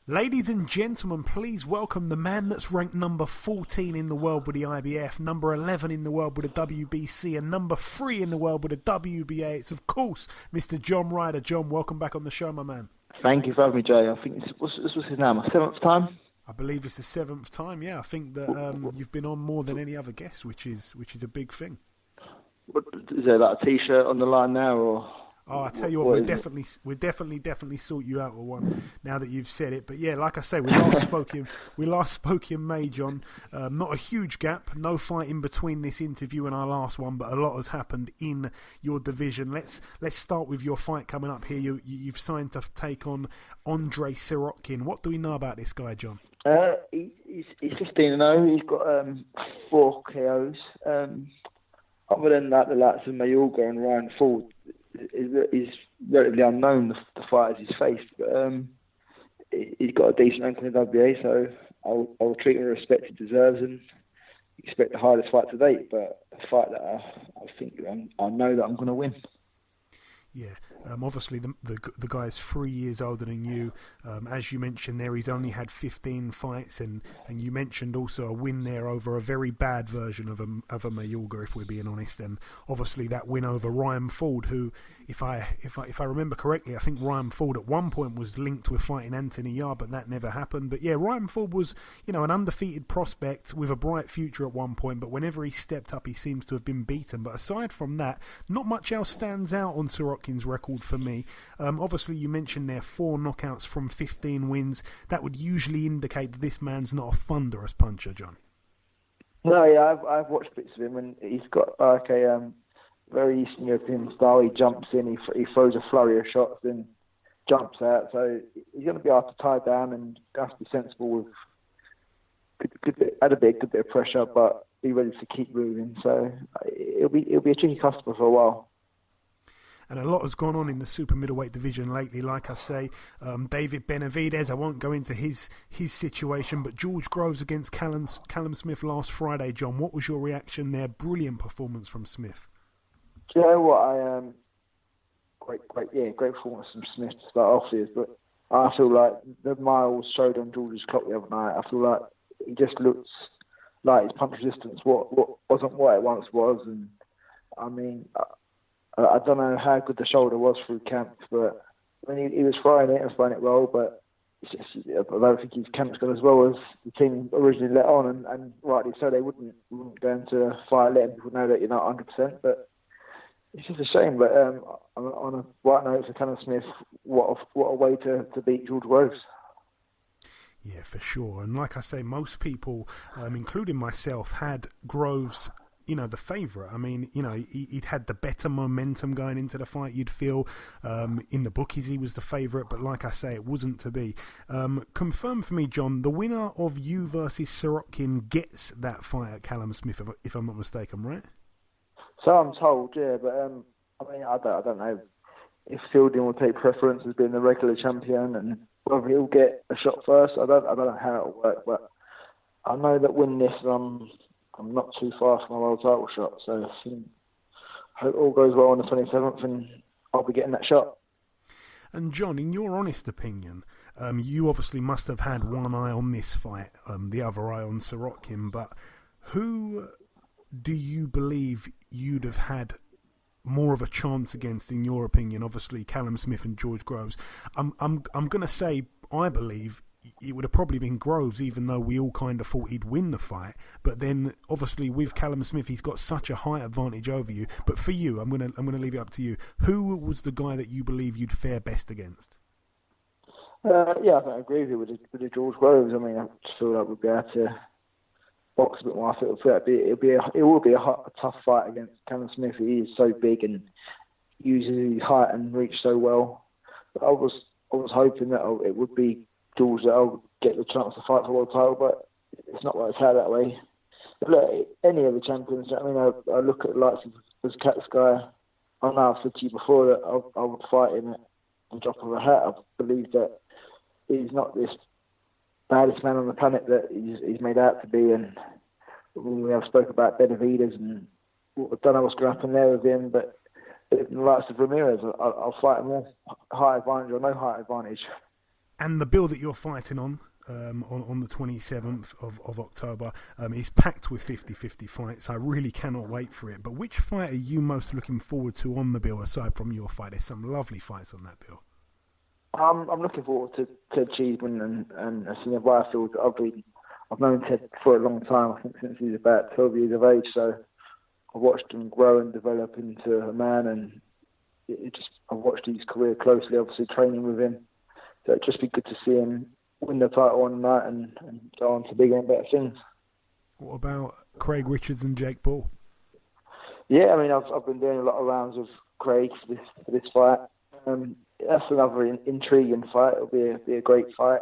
[SPEAKER 6] Ladies and gentlemen, please welcome the man that's ranked number 14 in the world with the IBF, number 11 in the world with the WBC, and number 3 in the world with the WBA. It's, of course, Mr. John Ryder. John, welcome back on the show, my man.
[SPEAKER 2] Thank you for having me, Jay. I think this was his name, my 7th time?
[SPEAKER 6] I believe it's the 7th time, yeah. I think that you've been on more than any other guest, which is a big thing.
[SPEAKER 2] What, is there like a T-shirt on the line now, or?
[SPEAKER 6] Oh, I tell you what, we'll definitely sort you out with one now that you've said it. But yeah, like I say, we last spoke in May, John. Not a huge gap, no fight in between this interview and our last one, but a lot has happened in your division. Let's start with your fight coming up here. You've signed to take on Andrey Sirotkin. What do we know about this guy, John?
[SPEAKER 2] He's 15-0. He's got 4 KOs. Other than that, the likes of Mayorga and Ryan Ford is relatively unknown, the fighters he's faced. But he's got a decent rank in the WBA, so I'll treat him with the respect he deserves and expect the hardest fight to date, but a fight that I think I know that I'm going to win.
[SPEAKER 6] Yeah, obviously the guy is 3 years older than you. As you mentioned there, he's only had 15 fights, and you mentioned also a win there over a very bad version of a Mayorga, if we're being honest. And obviously that win over Ryan Ford, who, if I remember correctly, I think Ryan Ford at one point was linked with fighting Anthony Yarde, but that never happened. But yeah, Ryan Ford was, an undefeated prospect with a bright future at one point, but whenever he stepped up, he seems to have been beaten. But aside from that, not much else stands out on Sirotkin's record for me. Obviously, you mentioned there 4 knockouts from 15 wins. That would usually indicate that this man's not a thunderous puncher, John.
[SPEAKER 2] No, yeah, I've watched bits of him, and he's got like a very Eastern European style. He jumps in, he throws a flurry of shots, then jumps out. So he's going to be hard to tie down, and has to be sensible with good bit of pressure, but be ready to keep moving. So it'll be a tricky customer for a while.
[SPEAKER 6] And a lot has gone on in the super middleweight division lately. Like I say, David Benavidez, I won't go into his situation, but George Groves against Callum Smith last Friday. John, what was your reaction there? Brilliant performance from Smith.
[SPEAKER 2] Do you know what? Great performance from Smith to start off with. But I feel like the miles showed on George's clock the other night. I feel like he just looks like his punch resistance wasn't what it once was. And I mean, I don't know how good the shoulder was through camp, but I mean, he was throwing it well, but it's just, I don't think his camp's gone as well as the team originally let on, and rightly so. They wouldn't go into a fight letting people know that you're not 100%, but it's just a shame. But on a right note for Callum Smith, what a way to beat George Groves.
[SPEAKER 6] Yeah, for sure. And like I say, most people, including myself, had Groves, the favourite. I mean, he'd had the better momentum going into the fight, you'd feel. In the bookies, he was the favourite, but like I say, it wasn't to be. Confirm for me, John, the winner of you versus Sirotkin gets that fight at Callum Smith, if I'm not mistaken, right?
[SPEAKER 2] So I'm told, yeah, but I mean, I don't know if Fielding will take preference as being the regular champion and whether he'll get a shot first. I don't know how it'll work, but I know that winning this, I'm not too far from my world title shot, so I hope all goes well on the 27th and I'll be getting that shot.
[SPEAKER 6] And John, in your honest opinion, you obviously must have had one eye on this fight, the other eye on Sirotkin, but who do you believe you'd have had more of a chance against, in your opinion? Obviously, Callum Smith and George Groves. I'm going to say, I believe it would have probably been Groves, even though we all kind of thought he'd win the fight. But then, obviously, with Callum Smith, he's got such a high advantage over you. But for you, I'm going to leave it up to you. Who was the guy that you believe you'd fare best against?
[SPEAKER 2] I think I agree with you with the George Groves. I mean, I just feel like we'll be able to box a bit more. I think it will be a tough fight against Callum Smith. He is so big and uses his height and reach so well. But I was hoping that it would be George that I'll get the chance to fight for the world title, but it's not worked out that way. But look, any of the champions, I mean, I look at the likes of Uzcategui. I know I've said to you before that I would fight him at the drop of a hat. I believe that he's not this baddest man on the planet that he's made out to be, and we have spoke about Beterbiev, and I don't know what's going to happen there with him, but in the likes of Ramirez, I'll fight him all high advantage or no high advantage.
[SPEAKER 6] And the bill that you're fighting on the 27th of October is packed with 50-50 fights. I really cannot wait for it. But which fight are you most looking forward to on the bill, aside from your fight? There's some lovely fights on that bill.
[SPEAKER 2] I'm looking forward to Ted Cheeseman and Asina Byfield. I've known Ted for a long time, I think since he was about 12 years of age, so I've watched him grow and develop into a man, and I've watched his career closely, obviously training with him. So it'd just be good to see him win the title one night and go on to bigger and better things. What
[SPEAKER 6] about Craig Richards and Jake Paul?
[SPEAKER 2] Yeah, I mean, I've been doing a lot of rounds with Craig for this fight. That's another intriguing fight. It'll be a great fight.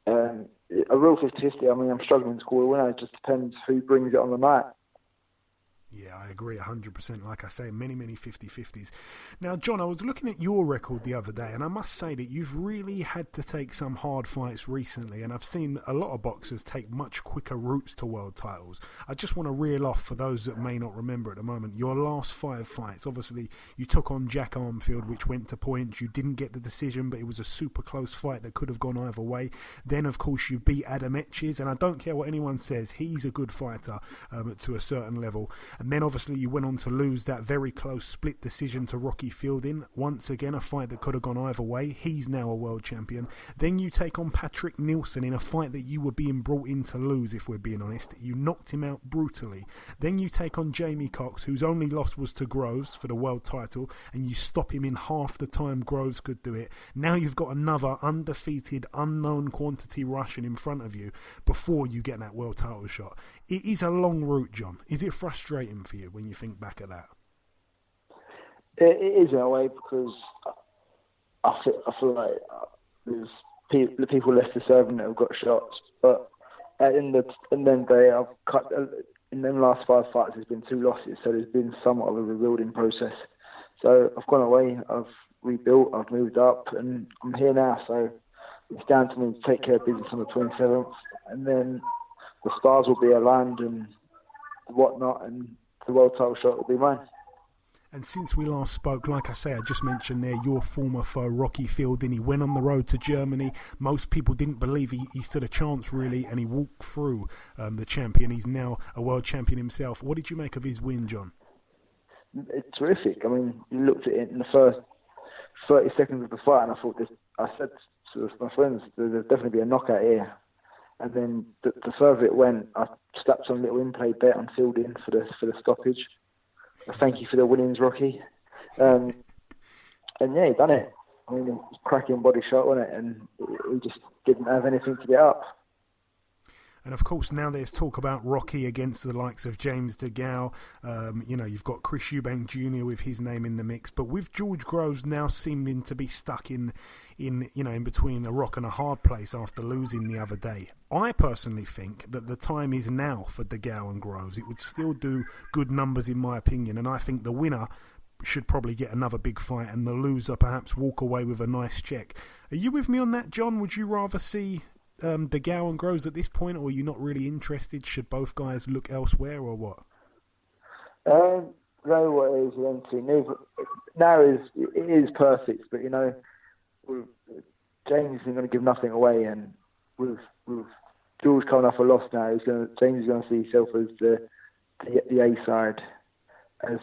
[SPEAKER 2] A real 50-50. I mean, I'm struggling to call a winner. It just depends who brings it on the night.
[SPEAKER 6] Yeah, I agree 100%. Like I say, many 50-50s. Now, John, I was looking at your record the other day, and I must say that you've really had to take some hard fights recently, and I've seen a lot of boxers take much quicker routes to world titles. I just want to reel off, for those that may not remember at the moment, your last 5 fights. Obviously, you took on Jack Armfield, which went to points. You didn't get the decision, but it was a super close fight that could have gone either way. Then, of course, you beat Adameches, and I don't care what anyone says, he's a good fighter to a certain level. And then obviously you went on to lose that very close split decision to Rocky Fielding. Once again, a fight that could have gone either way. He's now a world champion. Then you take on Patrick Nielsen in a fight that you were being brought in to lose, if we're being honest. You knocked him out brutally. Then you take on Jamie Cox, whose only loss was to Groves for the world title, and you stop him in half the time Groves could do it. Now you've got another undefeated, unknown quantity Russian in front of you before you get that world title shot. It is a long route, John. Is it frustrating for you when you think back at that?
[SPEAKER 2] It is in a way, because I feel like there's the people less deserving that have got shots. But at the end of the day, I've cut in them last 5 fights. There's been 2 losses, so there's been somewhat of a rebuilding process. So I've gone away, I've rebuilt, I've moved up, and I'm here now. So it's down to me to take care of business on the 27th, and then the stars will be aligned and whatnot, and the world title shot will be mine.
[SPEAKER 6] And since we last spoke, like I say, I just mentioned there, your former foe, Rocky Fielding, he went on the road to Germany. Most people didn't believe he stood a chance, really, and he walked through the champion. He's now a world champion himself. What did you make of his win, John?
[SPEAKER 2] It's terrific. I mean, you looked at it in the first 30 seconds of the fight, and I said to my friends, there'll definitely be a knockout here. And then the further it went, I slapped on a little in-play bet on Fielding for the stoppage. Thank you for the winnings, Rocky. And yeah, he done it. I mean, it was a cracking body shot, wasn't it? And he just didn't have anything to get up.
[SPEAKER 6] And of course, now there's talk about Rocky against the likes of James DeGale. You've got Chris Eubank Jr. with his name in the mix, but with George Groves now seeming to be stuck in between a rock and a hard place after losing the other day. I personally think that the time is now for DeGale and Groves. It would still do good numbers in my opinion, and I think the winner should probably get another big fight and the loser perhaps walk away with a nice check. Are you with me on that, John? Would you rather see DeGale and Groves at this point, or are you not really interested? Should both guys look elsewhere, or what?
[SPEAKER 2] No, what it is now is it is perfect, but James isn't going to give nothing away, and with George coming off a loss now, James is going to see himself as the A side, as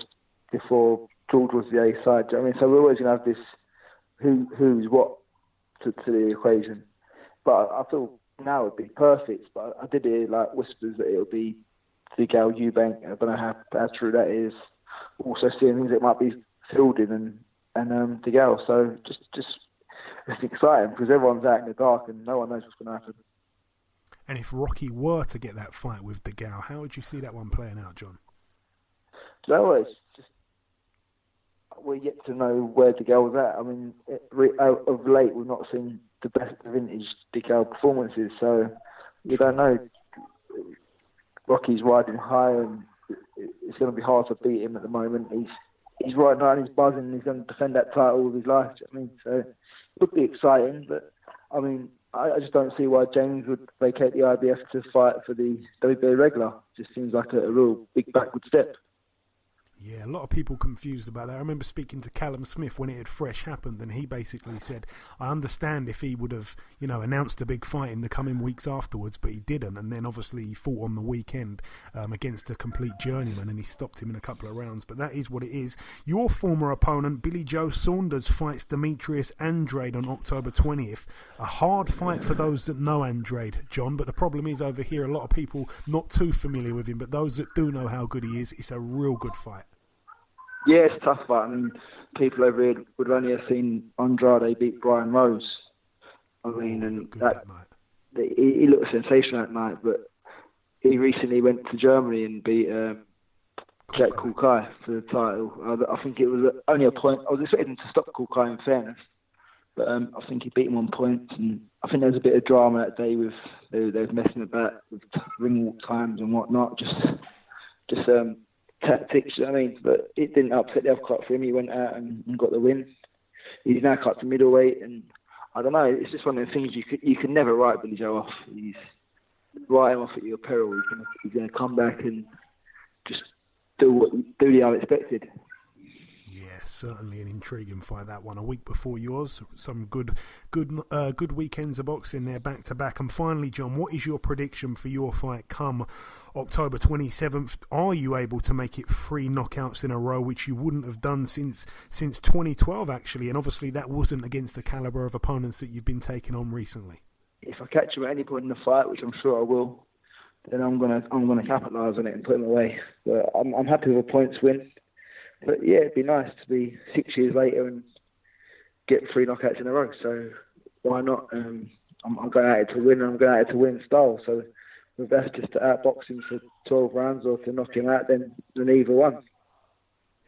[SPEAKER 2] before George was the A side. I mean, so we're always going to have this who's what to the equation. But I feel now it would be perfect. But I did hear whispers that it would be DeGale, Eubank. I don't know how true that is. Also seeing things that might be Fielding and DeGale. So just it's exciting because everyone's out in the dark and no one knows what's going to happen.
[SPEAKER 6] And if Rocky were to get that fight with DeGale, how would you see that one playing out, John?
[SPEAKER 2] It's just we're yet to know where DeGale was at. I mean, of late we've not seen the best vintage DeGale performances, so we don't know. Rocky's riding high, and it's going to be hard to beat him at the moment. He's riding high, and he's buzzing, and he's going to defend that title with his life. I mean, so it would be exciting, but I mean, I just don't see why James would vacate the IBF to fight for the WBA regular. Just seems like a real big backward step.
[SPEAKER 6] Yeah, a lot of people confused about that. I remember speaking to Callum Smith when it had fresh happened, and he basically said, I understand if he would have, announced a big fight in the coming weeks afterwards, but he didn't. And then obviously he fought on the weekend against a complete journeyman, and he stopped him in a couple of rounds. But that is what it is. Your former opponent, Billy Joe Saunders, fights Demetrius Andrade on October 20th. A hard fight for those that know Andrade, John, but the problem is over here, a lot of people not too familiar with him, but those that do know how good he is, it's a real good fight.
[SPEAKER 2] Yeah, it's a tough fight. I mean, people over here would only have seen Andrade beat Brian Rose. I mean, and he looked sensational that night, but he recently went to Germany and beat Jack Kulkai for the title. I think it was only a point. I was expecting to stop Kulkai, in fairness, but I think he beat him on points, and I think there was a bit of drama that day with they were messing about with ring walk times and whatnot. Just tactics, you know what I mean? But it didn't upset the uppercut for him. He went out and got the win. He's now cut to middleweight, and I don't know. It's just one of the things you can never write Billy Joe off. He's write him off at your peril. He's going to come back and just do the unexpected.
[SPEAKER 6] Yeah, certainly an intriguing fight, that one. A week before yours, some good weekends of boxing there, back to back. And finally, John, what is your prediction for your fight come October 27th? Are you able to make it 3 knockouts in a row, which you wouldn't have done since 2012, actually? And obviously, that wasn't against the caliber of opponents that you've been taking on recently.
[SPEAKER 2] If I catch him at any point in the fight, which I'm sure I will, then I'm gonna capitalise on it and put him away. But I'm happy with a points win. But yeah, it'd be nice to be 6 years later and get 3 knockouts in a row. So why not? I'm going at it to win, and I'm going at it to win style. So if that's just to outbox him for 12 rounds or to knock him out, then either one.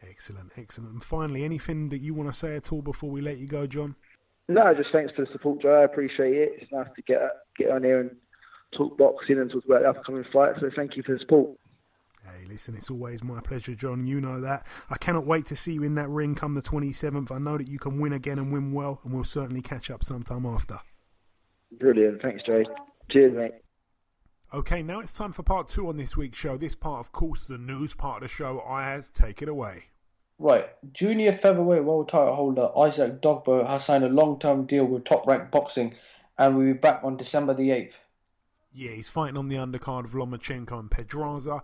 [SPEAKER 6] Excellent. And finally, anything that you want to say at all before we let you go, John?
[SPEAKER 2] No, just thanks for the support, Joe. I appreciate it. It's nice to get on here and talk boxing and talk about the upcoming fight. So thank you for the support.
[SPEAKER 6] Hey, listen, it's always my pleasure, John. You know that. I cannot wait to see you in that ring come the 27th. I know that you can win again and win well, and we'll certainly catch up sometime after.
[SPEAKER 2] Brilliant. Thanks, Joe. Cheers, mate.
[SPEAKER 6] Okay, now it's time for part 2 on this week's show. This part, of course, the news part of the show. Ayaz, take it away.
[SPEAKER 7] Right. Junior featherweight world title holder Isaac Dogbo has signed a long-term deal with Top Rank Boxing and will be back on December the 8th.
[SPEAKER 6] Yeah, he's fighting on the undercard of Lomachenko and Pedraza.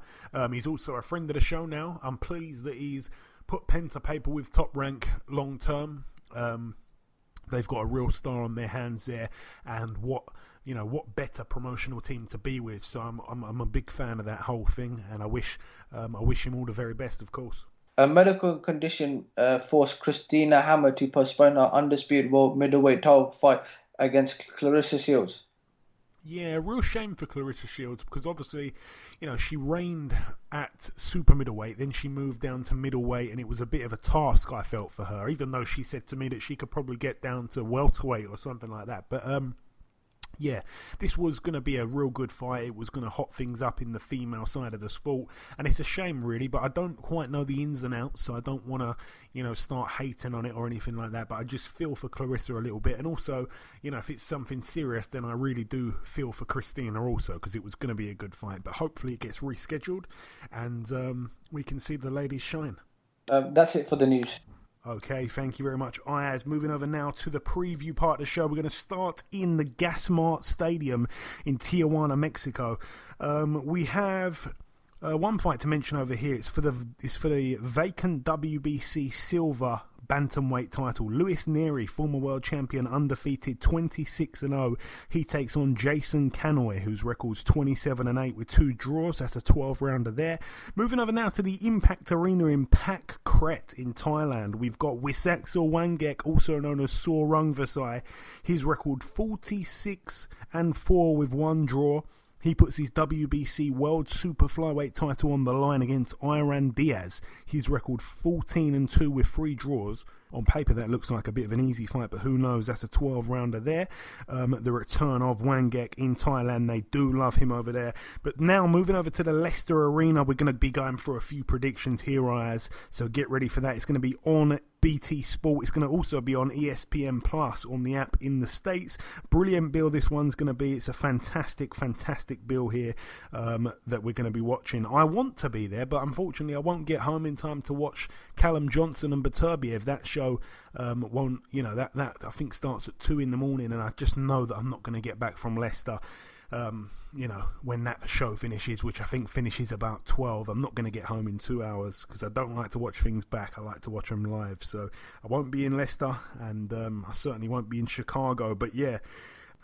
[SPEAKER 6] He's also a friend of the show now. I'm pleased that he's put pen to paper with Top Rank long term. They've got a real star on their hands there, and what better promotional team to be with. So I'm a big fan of that whole thing, and I wish him all the very best, of course.
[SPEAKER 7] A medical condition forced Christina Hammer to postpone her undisputed world middleweight title fight against Clarissa Shields.
[SPEAKER 6] Yeah, real shame for Clarissa Shields, because obviously, she reigned at super middleweight, then she moved down to middleweight, and it was a bit of a task, I felt, for her, even though she said to me that she could probably get down to welterweight or something like that. But yeah, this was going to be a real good fight. It was going to hot things up in the female side of the sport, and it's a shame, really, but I don't quite know the ins and outs, so I don't want to, start hating on it or anything like that, but I just feel for Clarissa a little bit, and also, if it's something serious, then I really do feel for Christina also, because it was going to be a good fight, but hopefully it gets rescheduled, and we can see the ladies shine.
[SPEAKER 7] That's it for the news.
[SPEAKER 6] Okay, thank you very much, Ayaz. Moving over now to the preview part of the show. We're going to start in the Gasmart Stadium in Tijuana, Mexico. We have one fight to mention over here. It's for the vacant WBC silver bantamweight title. Luis Nery, former world champion, undefeated, 26-0. He takes on Jason Canoy, whose record's 27-8 with 2 draws. That's a 12-rounder there. Moving over now to the Impact Arena in Pak Kret in Thailand. We've got Wisaksor Wangek, also known as Sorung Vasai. His record 46-4 with 1 draw. He puts his WBC World Super Flyweight title on the line against Iran Diaz. His record 14-2 with 3 draws. On paper, that looks like a bit of an easy fight, but who knows? That's a 12-rounder there. The return of Wangek in Thailand. They do love him over there. But now, moving over to the Leicester Arena, we're going to be going for a few predictions here, Ayaz. So get ready for that. It's going to be on BT Sport. It's going to also be on ESPN Plus on the app in the States. Brilliant bill this one's going to be. It's a fantastic bill here that we're going to be watching. I want to be there, but unfortunately I won't get home in time to watch Callum Johnson and Beterbiev. That show won't, that I think starts at 2 in the morning, and I just know that I'm not going to get back from Leicester when that show finishes, which I think finishes about 12. I'm not going to get home in 2 hours because I don't like to watch things back. I like to watch them live. So I won't be in Leicester, and I certainly won't be in Chicago. But yeah,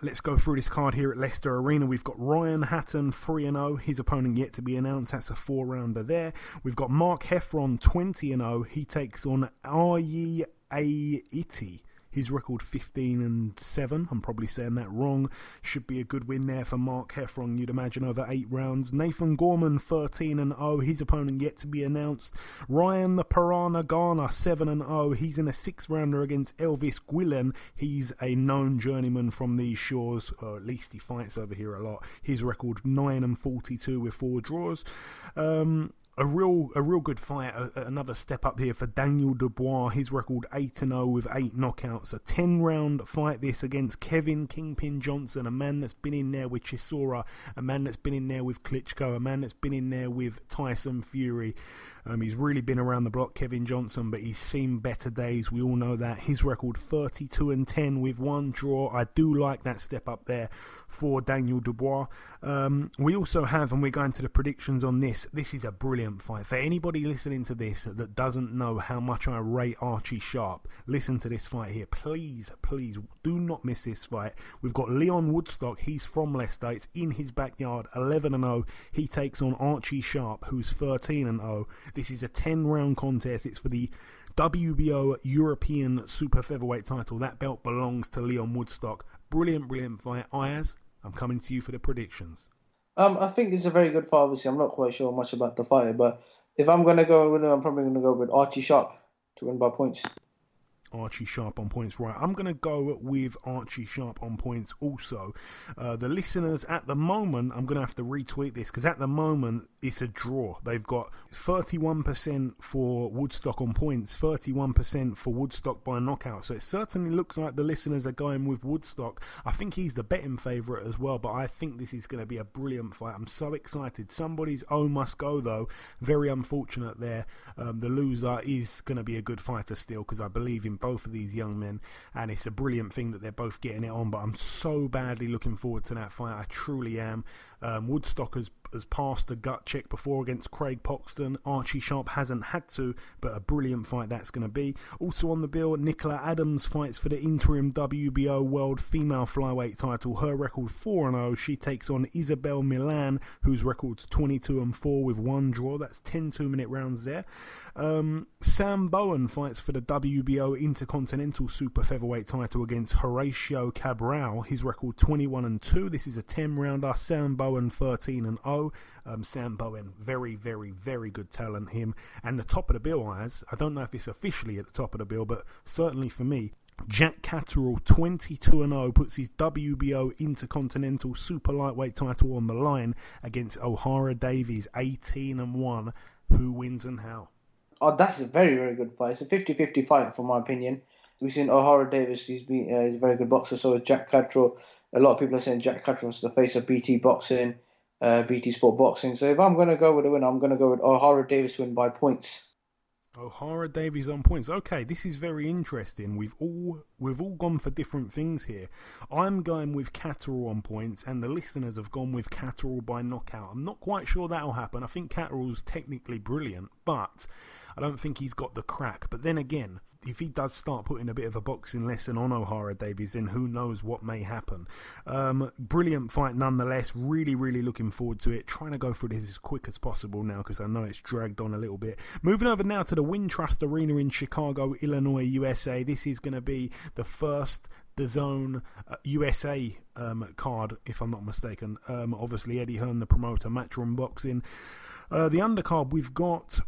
[SPEAKER 6] let's go through this card here at Leicester Arena. We've got Ryan Hatton, 3-0. His opponent yet to be announced. That's a 4-rounder there. We've got Mark Heffron, 20-0. He takes on Ayi Aiti. His record 15-7. I'm probably saying that wrong. Should be a good win there for Mark Heffron, you'd imagine, over 8 rounds. Nathan Gorman, 13-0. His opponent yet to be announced. Ryan the Piranha Garner, 7-0. He's in a 6-rounder against Elvis Guillen. He's a known journeyman from these shores, or at least he fights over here a lot. His record 9-42 with 4 draws. A real good fight. Another step up here for Daniel Dubois. His record 8-0 with 8 knockouts. A 10-round fight this against Kevin Kingpin Johnson, a man that's been in there with Chisora, a man that's been in there with Klitschko, a man that's been in there with Tyson Fury. He's really been around the block, Kevin Johnson, but he's seen better days. We all know that. His record 32-10 with 1 draw. I do like that step up there for Daniel Dubois. We also have, and we're going to the predictions on this. This is a brilliant fight. For anybody listening to this that doesn't know how much I rate Archie Sharp, listen to this fight here. Please do not miss this fight. We've got Leon Woodstock. He's from Leicester. It's in his backyard, 11-0. He takes on Archie Sharp, who's 13-0. This is a 10-round contest. It's for the WBO European Super Featherweight title. That belt belongs to Leon Woodstock. Brilliant fight. Ayaz, I'm coming to you for the predictions.
[SPEAKER 7] I think it's a very good fight. Obviously, I'm not quite sure much about the fighter, but if I'm going to go with him, I'm probably going to go with Archie Sharp to win by points.
[SPEAKER 6] Archie Sharp on points, right. I'm going to go with Archie Sharp on points also. The listeners at the moment, I'm going to have to retweet this because at the moment it's a draw. They've got 31% for Woodstock on points, 31% for Woodstock by knockout. So it certainly looks like the listeners are going with Woodstock. I think he's the betting favourite as well, but I think this is going to be a brilliant fight. I'm so excited. Somebody's must go though. Very unfortunate there. The loser is going to be a good fighter still because I believe in both of these young men, and it's a brilliant thing that they're both getting it on, but I'm so badly looking forward to that fight. I truly am. Woodstock has passed a gut check before against Craig Poxton. Archie Sharp hasn't had to, but a brilliant fight that's going to be. Also on the bill, Nicola Adams fights for the interim WBO World Female Flyweight title. Her record 4-0. She takes on Isabel Milan, whose record's 22-4 with 1 draw. That's 10 2-minute rounds there. Sam Bowen fights for the WBO Intercontinental Super Featherweight title against Horatio Cabral. His record 21-2. This is a 10-rounder. Sam Bowen 13-0. Sam Bowen, very good talent, him. And the top of the bill, I don't know if it's officially at the top of the bill, but certainly for me, Jack Catterall, 22-0, puts his WBO Intercontinental Super Lightweight title on the line against O'Hara Davies, 18-1. Who wins and how?
[SPEAKER 7] Oh, that's a very good fight. It's a 50-50 fight, from my opinion. We've seen O'Hara Davies. He's a very good boxer. So is Jack Catterall. A lot of people are saying Jack Catterall's the face of BT Boxing, BT Sport Boxing. So if I'm going to go with a winner, I'm going to go with O'Hara Davies win by points.
[SPEAKER 6] O'Hara Davies on points. Okay, this is very interesting. We've all gone for different things here. I'm going with Catterall on points, and the listeners have gone with Catterall by knockout. I'm not quite sure that'll happen. I think Catterall's technically brilliant, but I don't think he's got the crack. But then again, if he does start putting a bit of a boxing lesson on O'Hara Davies, then who knows what may happen. Brilliant fight nonetheless. Really looking forward to it. Trying to go through this as quick as possible now because I know it's dragged on a little bit. Moving over now to the Wintrust Arena in Chicago, Illinois, USA. This is going to be the first DAZN USA card, if I'm not mistaken. Obviously, Eddie Hearn, the promoter, Matchroom Boxing. The undercard, we've got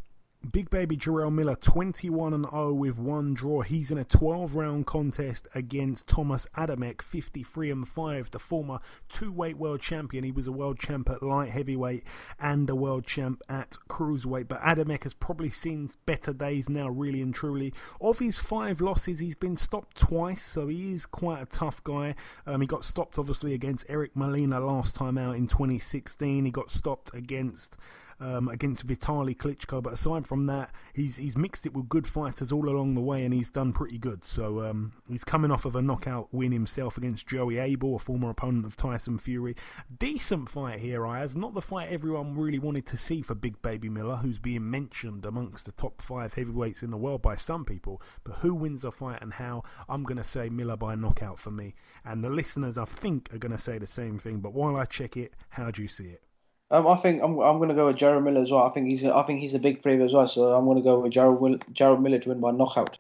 [SPEAKER 6] Big Baby Jarrell Miller, 21-0 with 1 draw. He's in a 12-round contest against Thomas Adamek, 53-5, the former 2-weight world champion. He was a world champ at light heavyweight and a world champ at cruiserweight. But Adamek has probably seen better days now, really and truly. Of his 5 losses, he's been stopped twice, so he is quite a tough guy. He got stopped, obviously, against Eric Molina last time out in 2016. He got stopped against Vitaly Klitschko, but aside from that, he's mixed it with good fighters all along the way, and he's done pretty good. So he's coming off of a knockout win himself against Joey Abel, a former opponent of Tyson Fury. Decent fight here, Ayaz. Not the fight everyone really wanted to see for Big Baby Miller, who's being mentioned amongst the top 5 heavyweights in the world by some people. But who wins the fight and how? I'm going to say Miller by knockout for me. And the listeners, I think, are going to say the same thing. But while I check it, how do you see it?
[SPEAKER 7] I think I'm going to go with Jarrell Miller as well. I think he's a big favourite as well. So I'm going to go with Jarrell Miller to win by knockout.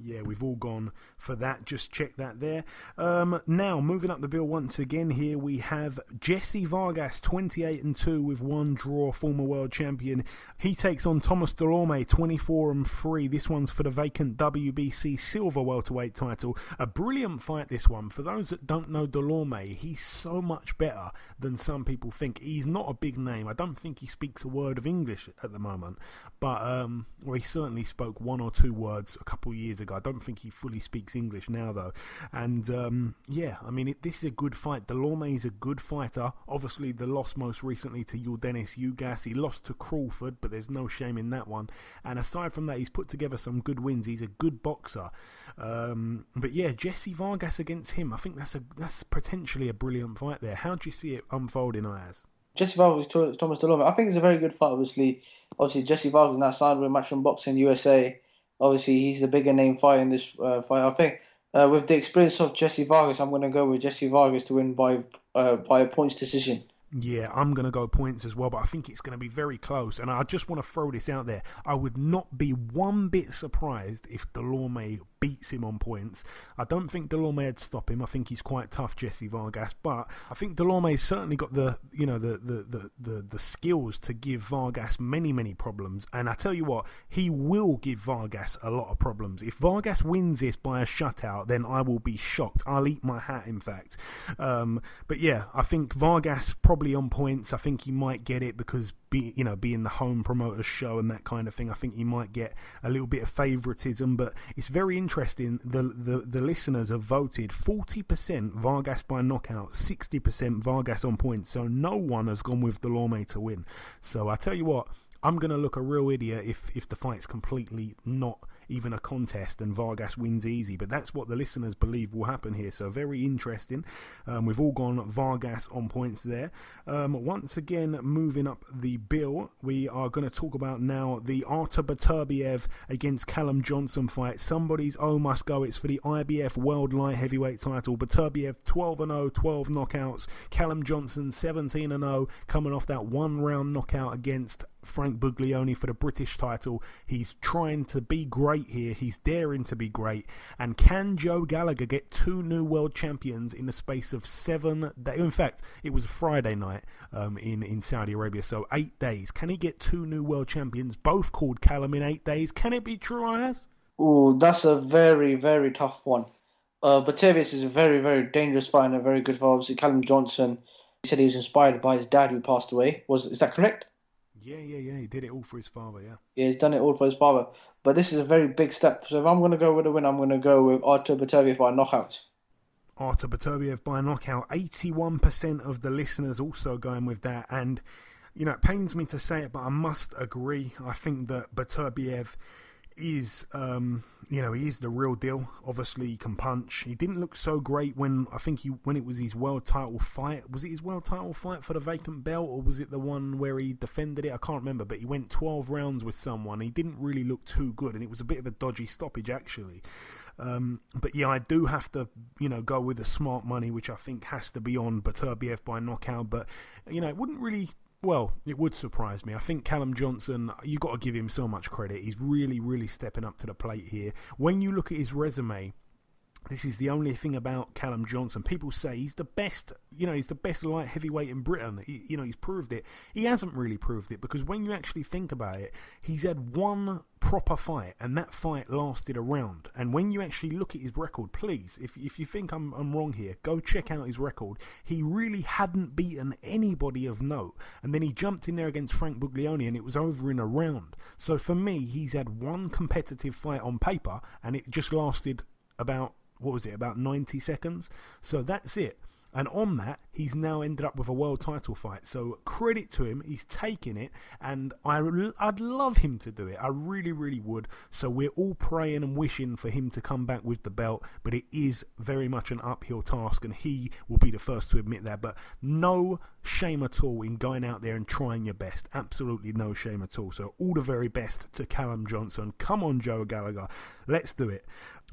[SPEAKER 6] Yeah, we've all gone for that. Just check that there. Now, moving up the bill once again here, we have Jesse Vargas, 28-2 with 1 draw, former world champion. He takes on Thomas Delorme, 24-3. This one's for the vacant WBC silver welterweight title. A brilliant fight, this one. For those that don't know Delorme, he's so much better than some people think. He's not a big name. I don't think he speaks a word of English at the moment, but he certainly spoke 1 or 2 words a couple of years ago. I don't think he fully speaks English now, though. And this is a good fight. Delorme is a good fighter. Obviously, the loss most recently to Yordenis Ugas. He lost to Crawford, but there's no shame in that one. And aside from that, he's put together some good wins. He's a good boxer. But yeah, Jesse Vargas against him. I think that's potentially a brilliant fight there. How do you see it unfolding, Ayaz?
[SPEAKER 7] Jesse Vargas, Thomas Delorme. I think it's a very good fight. Obviously, Jesse Vargas now signed with Matchroom Boxing USA. Obviously, he's the bigger name fight in this fight. I think with the experience of Jesse Vargas, I'm going to go with Jesse Vargas to win by a points decision.
[SPEAKER 6] Yeah, I'm going to go points as well, but I think it's going to be very close. And I just want to throw this out there. I would not be one bit surprised if Delorme beats him on points. I don't think Delorme would stop him. I think he's quite tough, Jesse Vargas, but I think Delorme's certainly got the skills to give Vargas many problems. And I tell you what, he will give Vargas a lot of problems. If Vargas wins this by a shutout, then I will be shocked. I'll eat my hat, in fact. But yeah, I think Vargas probably on points. I think he might get it because being the home promoter's show and that kind of thing, I think he might get a little bit of favouritism. But it's very interesting. The listeners have voted 40% Vargas by knockout, 60% Vargas on points. So no one has gone with Delorme to win. So I tell you what, I'm going to look a real idiot if the fight's completely not even a contest and Vargas wins easy. But that's what the listeners believe will happen here. So very interesting. We've all gone Vargas on points there. Once again, moving up the bill, we are going to talk about now the Artur Beterbiev against Callum Johnson fight. Somebody's must go. It's for the IBF World Light Heavyweight title. Beterbiev 12-0, 12 knockouts. Callum Johnson 17-0, coming off that 1-round knockout against Frank Buglioni for the British title. He's trying to be great here. He's daring to be great. And can Joe Gallagher get 2 new world champions in the space of 7 days? In fact, it was Friday night in Saudi Arabia, so 8 days. Can he get 2 new world champions, both called Callum, in 8 days? Can it be true, Ayaz?
[SPEAKER 7] Oh, that's a very, very tough one. Beterbiev is a very, very dangerous fight and a very good fight. Obviously, Callum Johnson, he said he was inspired by his dad who passed away. Is that correct?
[SPEAKER 6] Yeah. He did it all for his father, yeah.
[SPEAKER 7] Yeah, he's done it all for his father. But this is a very big step. So if I'm going to go with a win, I'm going to go with Artur Beterbiev by knockout.
[SPEAKER 6] Artur Beterbiev by knockout. 81% of the listeners also going with that. And, it pains me to say it, but I must agree. I think that Beterbiev is, he is the real deal. Obviously, he can punch. He didn't look so great when it was his world title fight. Was it his world title fight for the vacant belt, or was it the one where he defended it? I can't remember, but he went 12 rounds with someone. He didn't really look too good, and it was a bit of a dodgy stoppage, actually. But yeah, I do have to, go with the smart money, which I think has to be on Beterbiev by knockout. But, it wouldn't really... Well, it would surprise me. I think Callum Johnson, you've got to give him so much credit. He's really stepping up to the plate here. When you look at his resume, this is the only thing about Callum Johnson. People say he's the best, he's the best light heavyweight in Britain. He's proved it. He hasn't really proved it, because when you actually think about it, he's had one proper fight, and that fight lasted a round. And when you actually look at his record, please, if you think I'm wrong here, go check out his record. He really hadn't beaten anybody of note, and then he jumped in there against Frank Buglioni, and it was over in a round. So for me, he's had one competitive fight on paper, and it just lasted about 90 seconds. So that's it. And on that, he's now ended up with a world title fight. So credit to him. He's taken it. And I'd love him to do it. I really would. So we're all praying and wishing for him to come back with the belt. But it is very much an uphill task. And he will be the first to admit that. But no shame at all in going out there and trying your best. Absolutely no shame at all. So all the very best to Callum Johnson. Come on, Joe Gallagher. Let's do it.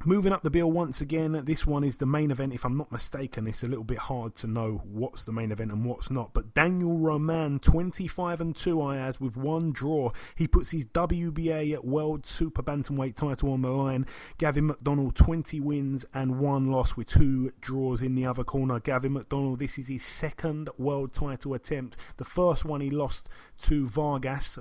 [SPEAKER 6] Moving up the bill once again, this one is the main event. If I'm not mistaken, it's a little bit hard to know what's the main event and what's not. But Daniel Roman, 25-2 Ayaz with one draw. He puts his WBA World Super Bantamweight title on the line. Gavin McDonnell, 20 wins and 1 loss with 2 draws in the other corner. Gavin McDonnell, this is his second world title attempt. The first one he lost to Vargas.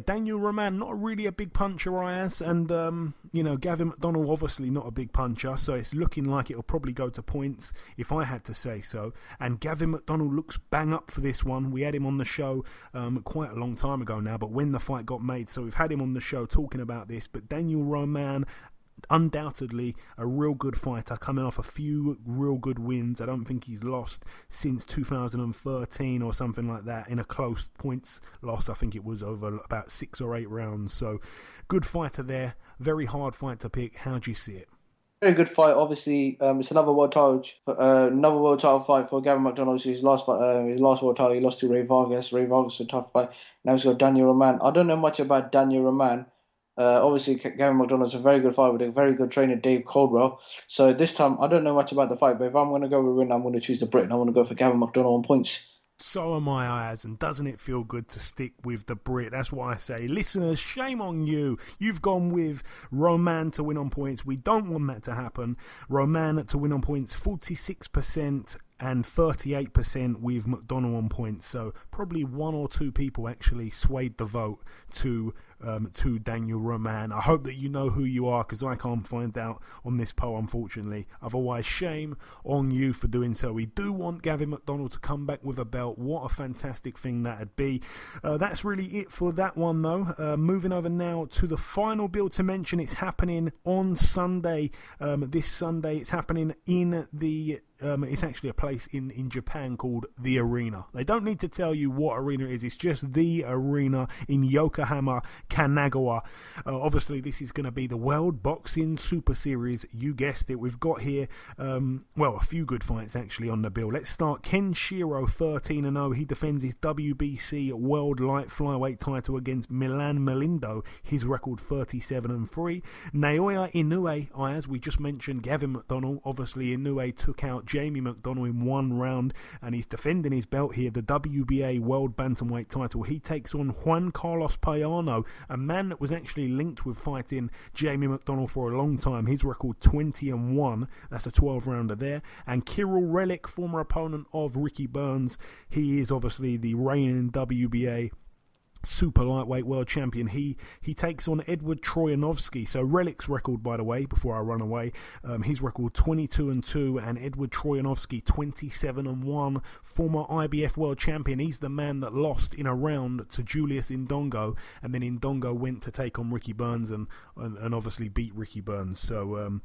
[SPEAKER 6] Daniel Roman, not really a big puncher, Ayaz. And, Gavin McDonnell, obviously not a big puncher, so it's looking like it'll probably go to points if I had to say so. And Gavin McDonnell looks bang up for this one. We had him on the show quite a long time ago now, but when the fight got made, so we've had him on the show talking about this. But Daniel Roman, undoubtedly a real good fighter, coming off a few real good wins. I don't think he's lost since 2013 or something like that in a close points loss. I think it was over about 6 or 8 rounds. So good fighter there. Very hard fight to pick. How do you see it?
[SPEAKER 7] Very good fight. Obviously, it's another world title fight for Gavin McDonnell. His last world title, he lost to Ray Vargas. Ray Vargas was a tough fight. Now he's got Daniel Roman. I don't know much about Daniel Roman. Obviously, Gavin McDonnell's a very good fighter with a very good trainer, Dave Caldwell. So this time, I don't know much about the fight, but if I'm going to go with a win, I'm going to choose the Brit, and I want to go for Gavin McDonnell on points.
[SPEAKER 6] So am I, Ayaz, and doesn't it feel good to stick with the Brit? That's what I say. Listeners, shame on you. You've gone with Roman to win on points. We don't want that to happen. Roman to win on points, 46%. And 38% with McDonnell on points. So probably 1 or 2 people actually swayed the vote to Daniel Roman. I hope that you know who you are, because I can't find out on this poll, unfortunately. Otherwise, shame on you for doing so. We do want Gavin McDonnell to come back with a belt. What a fantastic thing that'd be. That's really it for that one, though. Moving over now to the final bill to mention. It's happening on Sunday. This Sunday, it's happening in the... it's actually a place in Japan called The Arena. They don't need to tell you what arena it is. It's just The Arena in Yokohama, Kanagawa. Obviously, this is going to be the World Boxing Super Series. You guessed it. We've got here, a few good fights actually on the bill. Let's start. Kenshiro, 13-0. He defends his WBC World Light Flyweight title against Milan Melindo. His record 37-3. Naoya Inoue, as we just mentioned, Gavin McDonnell. Obviously, Inoue took out Jamie McDonnell in 1 round, and he's defending his belt here, the WBA World Bantamweight title. He takes on Juan Carlos Payano, a man that was actually linked with fighting Jamie McDonnell for a long time. His record 20-1. That's a 12-rounder there. And Kirill Relic, former opponent of Ricky Burns. He is obviously the reigning WBA super lightweight world champion. He takes on Edward Troyanovsky. So Relic's record, by the way, before I run away, his record 22-2, and Edward Troyanovsky 27-1, former IBF world champion. He's the man that lost in a round to Julius Indongo, and then Indongo went to take on Ricky Burns and obviously beat Ricky Burns. So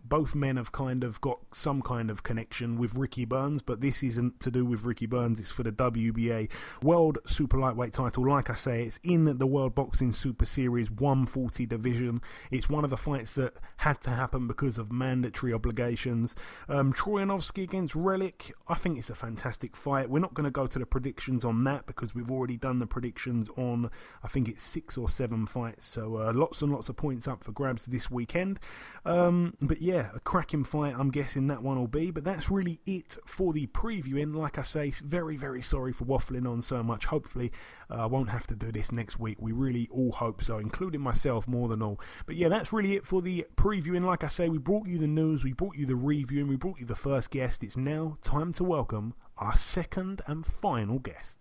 [SPEAKER 6] both men have kind of got some kind of connection with Ricky Burns, but this isn't to do with Ricky Burns. It's for the WBA World Super Lightweight title. Like I say, it's in the World Boxing Super Series 140 division. It's one of the fights that had to happen because of mandatory obligations. Troyanovsky against Relic, I think it's a fantastic fight. We're not going to go to the predictions on that because we've already done the predictions on, I think it's 6 or 7 fights. So lots and lots of points up for grabs this weekend. But yeah, a cracking fight, I'm guessing that one will be. But that's really it for the previewing. Like I say, very, very sorry for waffling on so much. Hopefully I won't have to do this next week. We really all hope so, including myself more than all. But yeah, that's really it for the previewing. Like I say, we brought you the news, we brought you the review, and we brought you the first guest. It's now time to welcome our second and final guest.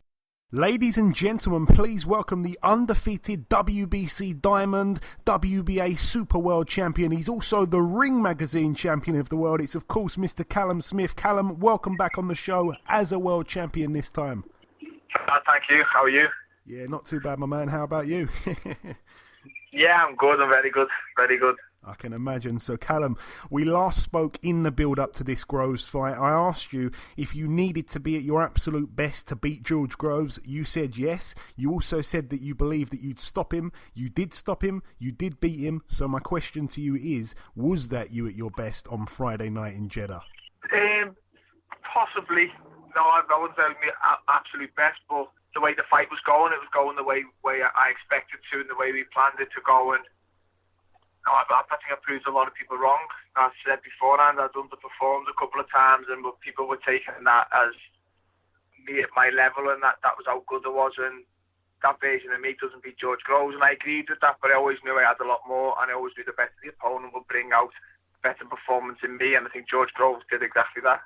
[SPEAKER 6] Ladies and gentlemen, please welcome the undefeated WBC Diamond, WBA Super World Champion. He's also the Ring Magazine Champion of the World. It's, of course, Mr. Callum Smith. Callum, welcome back on the show as a world champion this time.
[SPEAKER 8] Thank you. How are you?
[SPEAKER 6] Yeah, not too bad, my man. How about you?
[SPEAKER 8] Yeah, I'm good. I'm very good. Very good.
[SPEAKER 6] I can imagine. So, Callum, we last spoke in the build-up to this Groves fight. I asked you if you needed to be at your absolute best to beat George Groves. You said yes. You also said that you believed that you'd stop him. You did stop him. You did beat him. So my question to you is, was that you at your best on Friday night in Jeddah?
[SPEAKER 8] Possibly. No, I wouldn't say my absolute best, but the way the fight was going, it was going the way I expected to and the way we planned it to go. And I think I proved a lot of people wrong. As I said beforehand, I'd underperformed a couple of times, and people were taking that as me at my level, and that was how good I was. And that version of me doesn't beat George Groves, and I agreed with that. But I always knew I had a lot more, and I always knew the better the opponent would bring out a better performance in me. And I think George Groves did exactly that.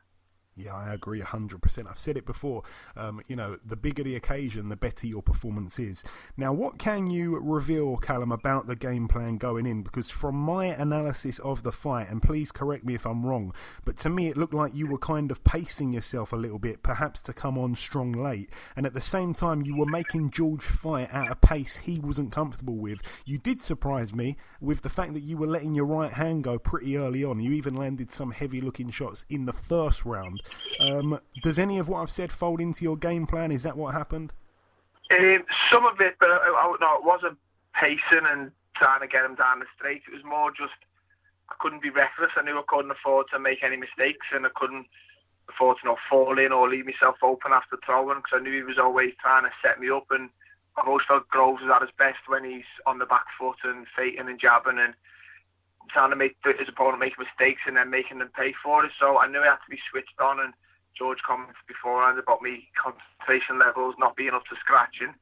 [SPEAKER 6] Yeah, I agree 100%. I've said it before, the bigger the occasion, the better your performance is. Now, what can you reveal, Callum, about the game plan going in? Because from my analysis of the fight, and please correct me if I'm wrong, but to me it looked like you were kind of pacing yourself a little bit, perhaps to come on strong late, and at the same time you were making George fight at a pace he wasn't comfortable with. You did surprise me with the fact that you were letting your right hand go pretty early on. You even landed some heavy-looking shots in the first round. Does any of what I've said fold into your game plan? Is that what happened?
[SPEAKER 8] Some of it, but no, it wasn't pacing and trying to get him down the straight. It was more just I couldn't be reckless. I knew I couldn't afford to make any mistakes, and I couldn't afford to fall in or leave myself open after throwing, because I knew he was always trying to set me up. And I've always felt Groves is at his best when he's on the back foot and feinting and jabbing and trying to make his opponent make mistakes and then making them pay for it. So I knew I had to be switched on, and George commented beforehand about me concentration levels not being up to scratch, and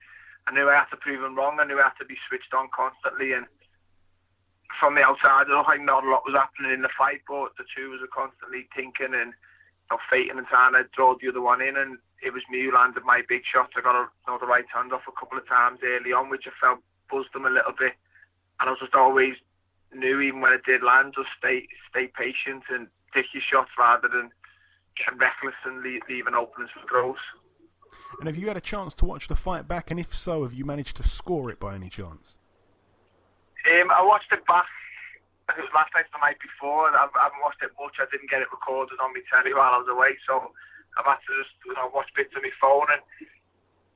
[SPEAKER 8] I knew I had to prove him wrong. I knew I had to be switched on constantly, and from the outside, I don't think not a lot was happening in the fight, but the two was constantly thinking and fighting and trying to draw the other one in, and it was me who landed my big shots. I got the right hand off a couple of times early on, which I felt buzzed him a little bit, and I was just always knew, even when it did land, just stay patient and take your shots rather than getting reckless and leaving openings for Groves.
[SPEAKER 6] And have you had a chance to watch the fight back, and if so, have you managed to score it by any chance?
[SPEAKER 8] I watched it back. I think it was last night, the night before. I haven't watched it much. I didn't get it recorded on my telly while I was away, so I've had to just watch bits on my phone. And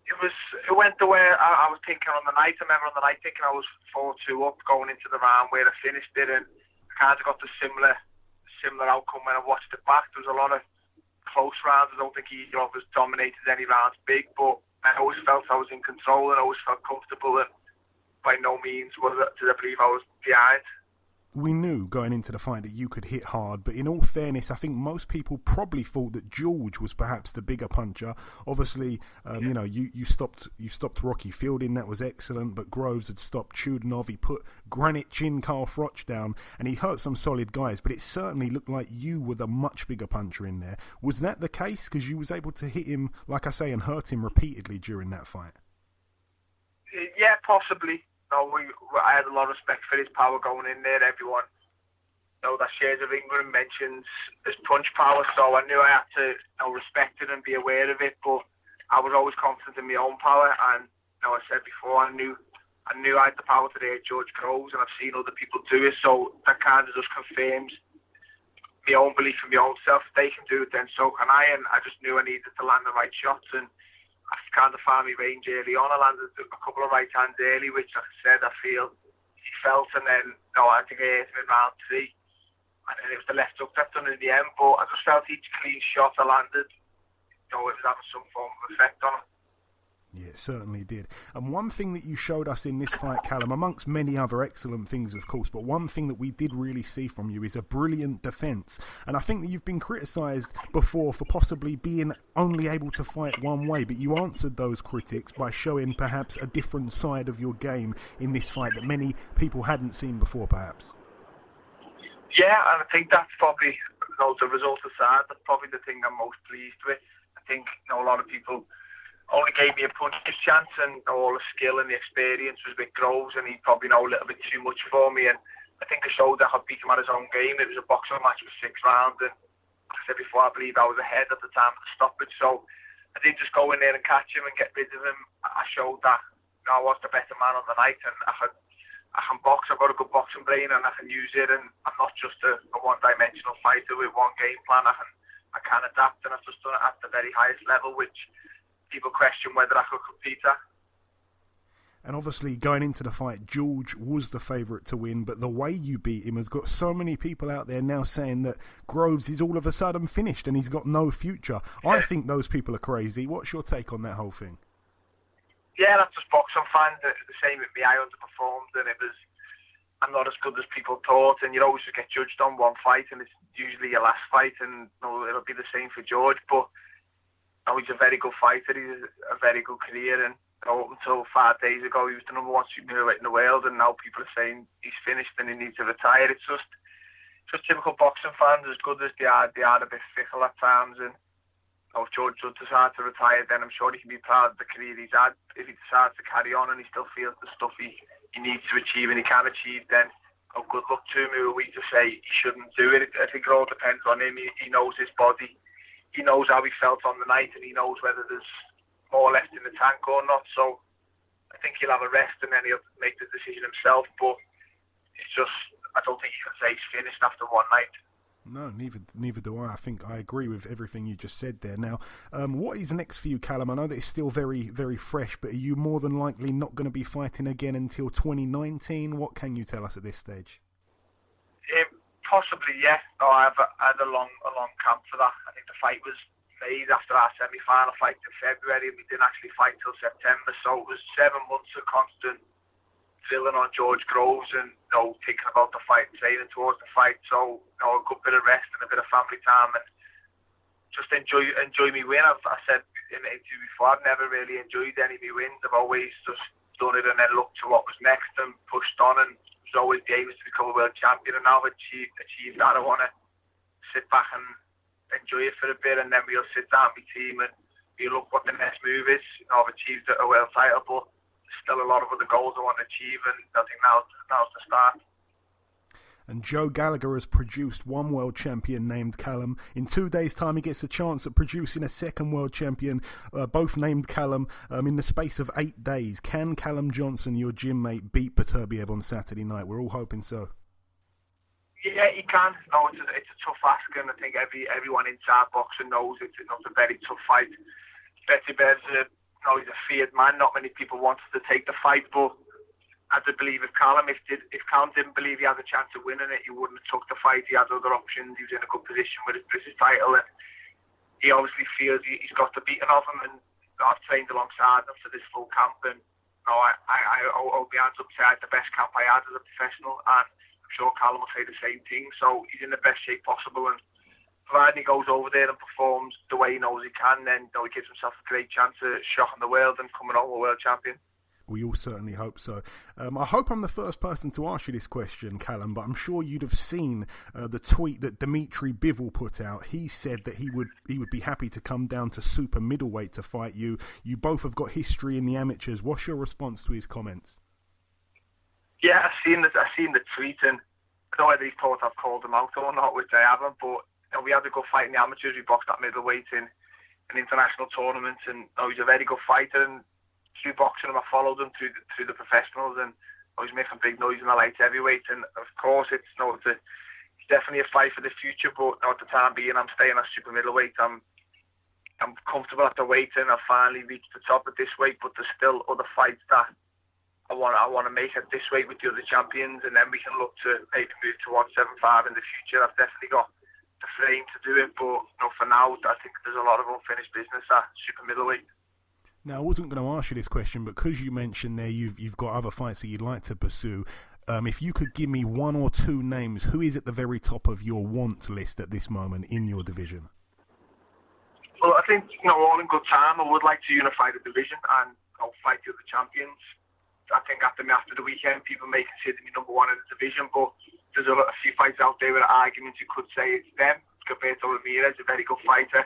[SPEAKER 8] it went the way I was thinking on the night. I remember on the night thinking I was 4-2 up going into the round where I finished it, and I kind of got the similar outcome when I watched it back. There was a lot of close rounds. I don't think either of us dominated any rounds big, but I always felt I was in control and I always felt comfortable, and by no means did I believe I was behind.
[SPEAKER 6] We knew going into the fight that you could hit hard, but in all fairness, I think most people probably thought that George was perhaps the bigger puncher. Obviously, you stopped Rocky Fielding, that was excellent, but Groves had stopped Chudinov. He put Granite Chin Carl Froch down, and he hurt some solid guys, but it certainly looked like you were the much bigger puncher in there. Was that the case? Because you was able to hit him, like I say, and hurt him repeatedly during that fight.
[SPEAKER 8] Yeah, possibly. I had a lot of respect for his power going in there. Everyone that shares a ring with him mentions his punch power, so I knew I had to respect it and be aware of it. But I was always confident in my own power, and I said before, I knew I had the power to hit George Groves, and I've seen other people do it, so that kind of just confirms my own belief in my own self. If they can do it, then so can I. And I just knew I needed to land the right shots, and I kind of found my range early on. I landed a couple of right hands early, which, like I said, I feel he felt, and then I think I hit him in round 3, and then it was the left hook that done in the end. But I just felt each clean shot I landed, it was having some form of effect on it.
[SPEAKER 6] Yeah, it certainly did. And one thing that you showed us in this fight, Callum, amongst many other excellent things, of course, but one thing that we did really see from you is a brilliant defence. And I think that you've been criticised before for possibly being only able to fight one way, but you answered those critics by showing perhaps a different side of your game in this fight that many people hadn't seen before, perhaps.
[SPEAKER 8] Yeah, and I think that's probably, the result aside, that's probably the thing I'm most pleased with. I think a lot of people only gave me a punch chance, and all the skill and the experience was with Groves, and he probably a little bit too much for me. And I think I showed that I could beat him at his own game. It was a boxing match with 6 rounds, and like I said before, I believe I was ahead at the time of the stoppage. So I didn't just go in there and catch him and get rid of him. I showed that I was the better man on the night, and I can box. I've got a good boxing brain, and I can use it. And I'm not just a one-dimensional fighter with one game plan. I can adapt, and I've just done it at the very highest level, which people question whether I could compete at.
[SPEAKER 6] And obviously, going into the fight, George was the favourite to win, but the way you beat him has got so many people out there now saying that Groves is all of a sudden finished and he's got no future. I think those people are crazy. What's your take on that whole thing?
[SPEAKER 8] Yeah, that's just boxing fans. The same with me. I underperformed, and I'm not as good as people thought, and you always just get judged on one fight, and it's usually your last fight, and it'll be the same for George. But he's a very good fighter. He's a very good career, and up until 5 days ago, he was the number one super-middleweight in the world, and now people are saying he's finished and he needs to retire. It's just typical boxing fans. As good as they are a bit fickle at times, and if George does decide to retire, then I'm sure he can be proud of the career he's had. If he decides to carry on and he still feels the stuff he needs to achieve and he can achieve, then good luck to him. Who are we to say he shouldn't do it? I think it all depends on him. He knows his body. He knows how he felt on the night, and he knows whether there's more left in the tank or not. So I think he'll have a rest and then he'll make the decision himself. But it's just, I don't think you can say he's finished after one night.
[SPEAKER 6] No, neither do I. I think I agree with everything you just said there. Now, what is next for you, Callum? I know that it's still very, very fresh, but are you more than likely not going to be fighting again until 2019? What can you tell us at this stage?
[SPEAKER 8] Possibly, yes. No, I had a long camp for that. I think the fight was made after our semi-final fight in February, and we didn't actually fight till September. So it was 7 months of constant drilling on George Groves and thinking about the fight, training towards the fight. So a good bit of rest and a bit of family time, and just enjoy me win. I said in the interview before, I've never really enjoyed any of my wins. I've always just done it and then looked to what was next and pushed on, and it was always the aim to become a world champion. And now I've achieved that. I want to sit back and enjoy it for a bit, and then we'll sit down with my team and we'll look what the next move is. I've achieved a world title, but still a lot of other goals I want to achieve, and I think now's the start.
[SPEAKER 6] And Joe Gallagher has produced one world champion named Callum. In 2 days' time, he gets a chance at producing a second world champion, both named Callum, in the space of 8 days. Can Callum Johnson, your gym mate, beat Beterbiev on Saturday night? We're all hoping so.
[SPEAKER 8] Yeah, he can. No, it's a tough ask, and I think everyone inside boxing knows it's a very tough fight. Beterbiev's he's a feared man. Not many people wanted to take the fight, but I do believe if Callum didn't believe he had a chance of winning it, he wouldn't have took the fight. He had other options. He was in a good position with his British title, and he obviously feels he's got the beating of him. And I've trained alongside him for this full camp, and I hold my hands up to say I had the best camp I had as a professional, and I'm sure Callum will say the same thing. So he's in the best shape possible, and providing he goes over there and performs the way he knows he can, then he gives himself a great chance of shocking the world and coming home a world champion.
[SPEAKER 6] We all certainly hope so. I hope I'm the first person to ask you this question, Callum, but I'm sure you'd have seen the tweet that Dmtri Bivol put out. He said that he would be happy to come down to super middleweight to fight you. You both have got history in the amateurs. What's your response to his comments?
[SPEAKER 8] Yeah, I've seen the tweet, and I don't know whether he thought I've called him out or not, which I haven't, but we had a good fight in the amateurs. We boxed at middleweight in an international tournament, and he's a very good fighter. And through boxing him, I followed him through the professionals, and I was making big noise in the light heavyweight. And of course, it's definitely a fight for the future. But at the time being, I'm staying at super middleweight. I'm comfortable at the weight, and I've finally reached the top at this weight. But there's still other fights that I want to make at this weight with the other champions, and then we can look to maybe move towards 7'5" in the future. I've definitely got the frame to do it, but for now, I think there's a lot of unfinished business at super middleweight.
[SPEAKER 6] Now, I wasn't going to ask you this question, but because you mentioned there you've got other fights that you'd like to pursue, if you could give me one or two names, who is at the very top of your want list at this moment in your division?
[SPEAKER 8] Well, I think all in good time. I would like to unify the division and I'll fight the other champions. I think after the weekend, people may consider me number one in the division, but there's a few fights out there with arguments you could say it's them. Gilberto Ramirez, a very good fighter.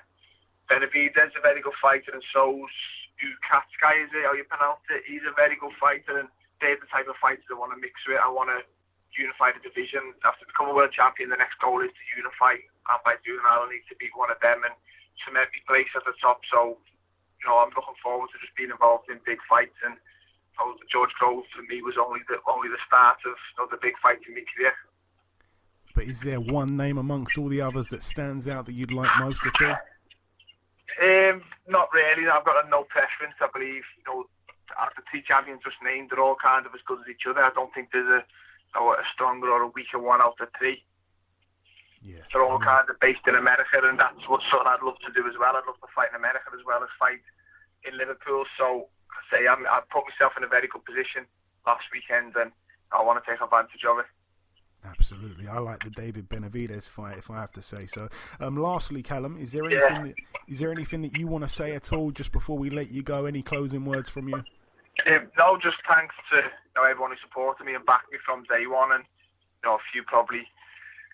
[SPEAKER 8] Beterbiev is a very good fighter, and so's Uzcategui, is it how you pronounce it? He's a very good fighter, and they're the type of fighters I want to mix with. I want to unify the division. After become a world champion, the next goal is to unify, and by doing that, I'll need to beat one of them and cement my place at the top. So, I'm looking forward to just being involved in big fights, and George Groves for me was only the start of the big fight in my career.
[SPEAKER 6] But is there one name amongst all the others that stands out that you'd like most at all?
[SPEAKER 8] Not really. I've got no preference. I believe the three champions just named, they're all kind of as good as each other. I don't think there's a stronger or a weaker one out of three.
[SPEAKER 6] Yeah.
[SPEAKER 8] They're all kind of based in America, and that's something I'd love to do as well. I'd love to fight in America as well as fight in Liverpool. So I put myself in a very good position last weekend, and I want to take advantage of it.
[SPEAKER 6] Absolutely, I like the David Benavidez fight, if I have to say so. Lastly, Callum, is there anything that you want to say at all just before we let you go? Any closing words from you?
[SPEAKER 8] No, just thanks to everyone who supported me and backed me from day one, and a few probably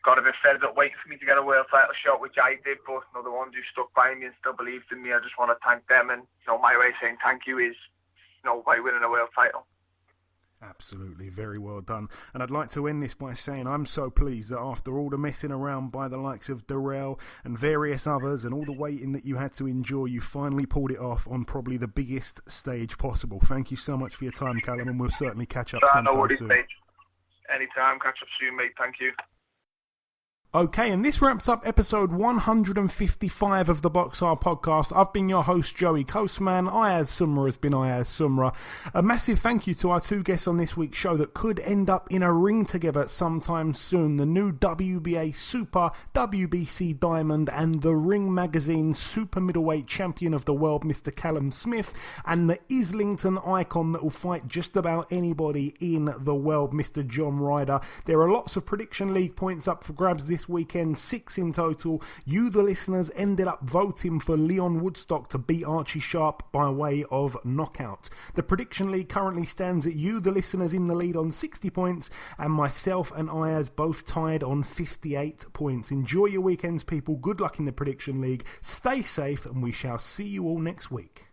[SPEAKER 8] got a bit fed up waiting for me to get a world title shot, which I did, but the ones who stuck by me and still believed in me, I just want to thank them. And my way of saying thank you is by winning a world title.
[SPEAKER 6] Absolutely, very well done. And I'd like to end this by saying I'm so pleased that after all the messing around by the likes of DeGale and various others and all the waiting that you had to endure, you finally pulled it off on probably the biggest stage possible. Thank you so much for your time, Callum, and we'll certainly catch up sometime soon.
[SPEAKER 8] Anytime, catch up soon, mate. Thank you.
[SPEAKER 6] Okay, and this wraps up episode 155 of the BoxHard Podcast. I've been your host, Joey Coastman. Ayaz Sumra has been Ayaz Sumra. A massive thank you to our two guests on this week's show that could end up in a ring together sometime soon. The new WBA Super, WBC Diamond, and the Ring Magazine Super-Middleweight Champion of the World, Mr. Callum Smith, and the Islington icon that will fight just about anybody in the world, Mr. John Ryder. There are lots of Prediction League points up for grabs this weekend, 6 in total. You, the listeners, ended up voting for Leon Woodstock to beat Archie Sharp by way of knockout. The Prediction League currently stands at you, the listeners, in the lead on 60 points, and myself and Ayaz both tied on 58 points. Enjoy your weekends, people. Good luck in the Prediction League. Stay safe, and we shall see you all next week.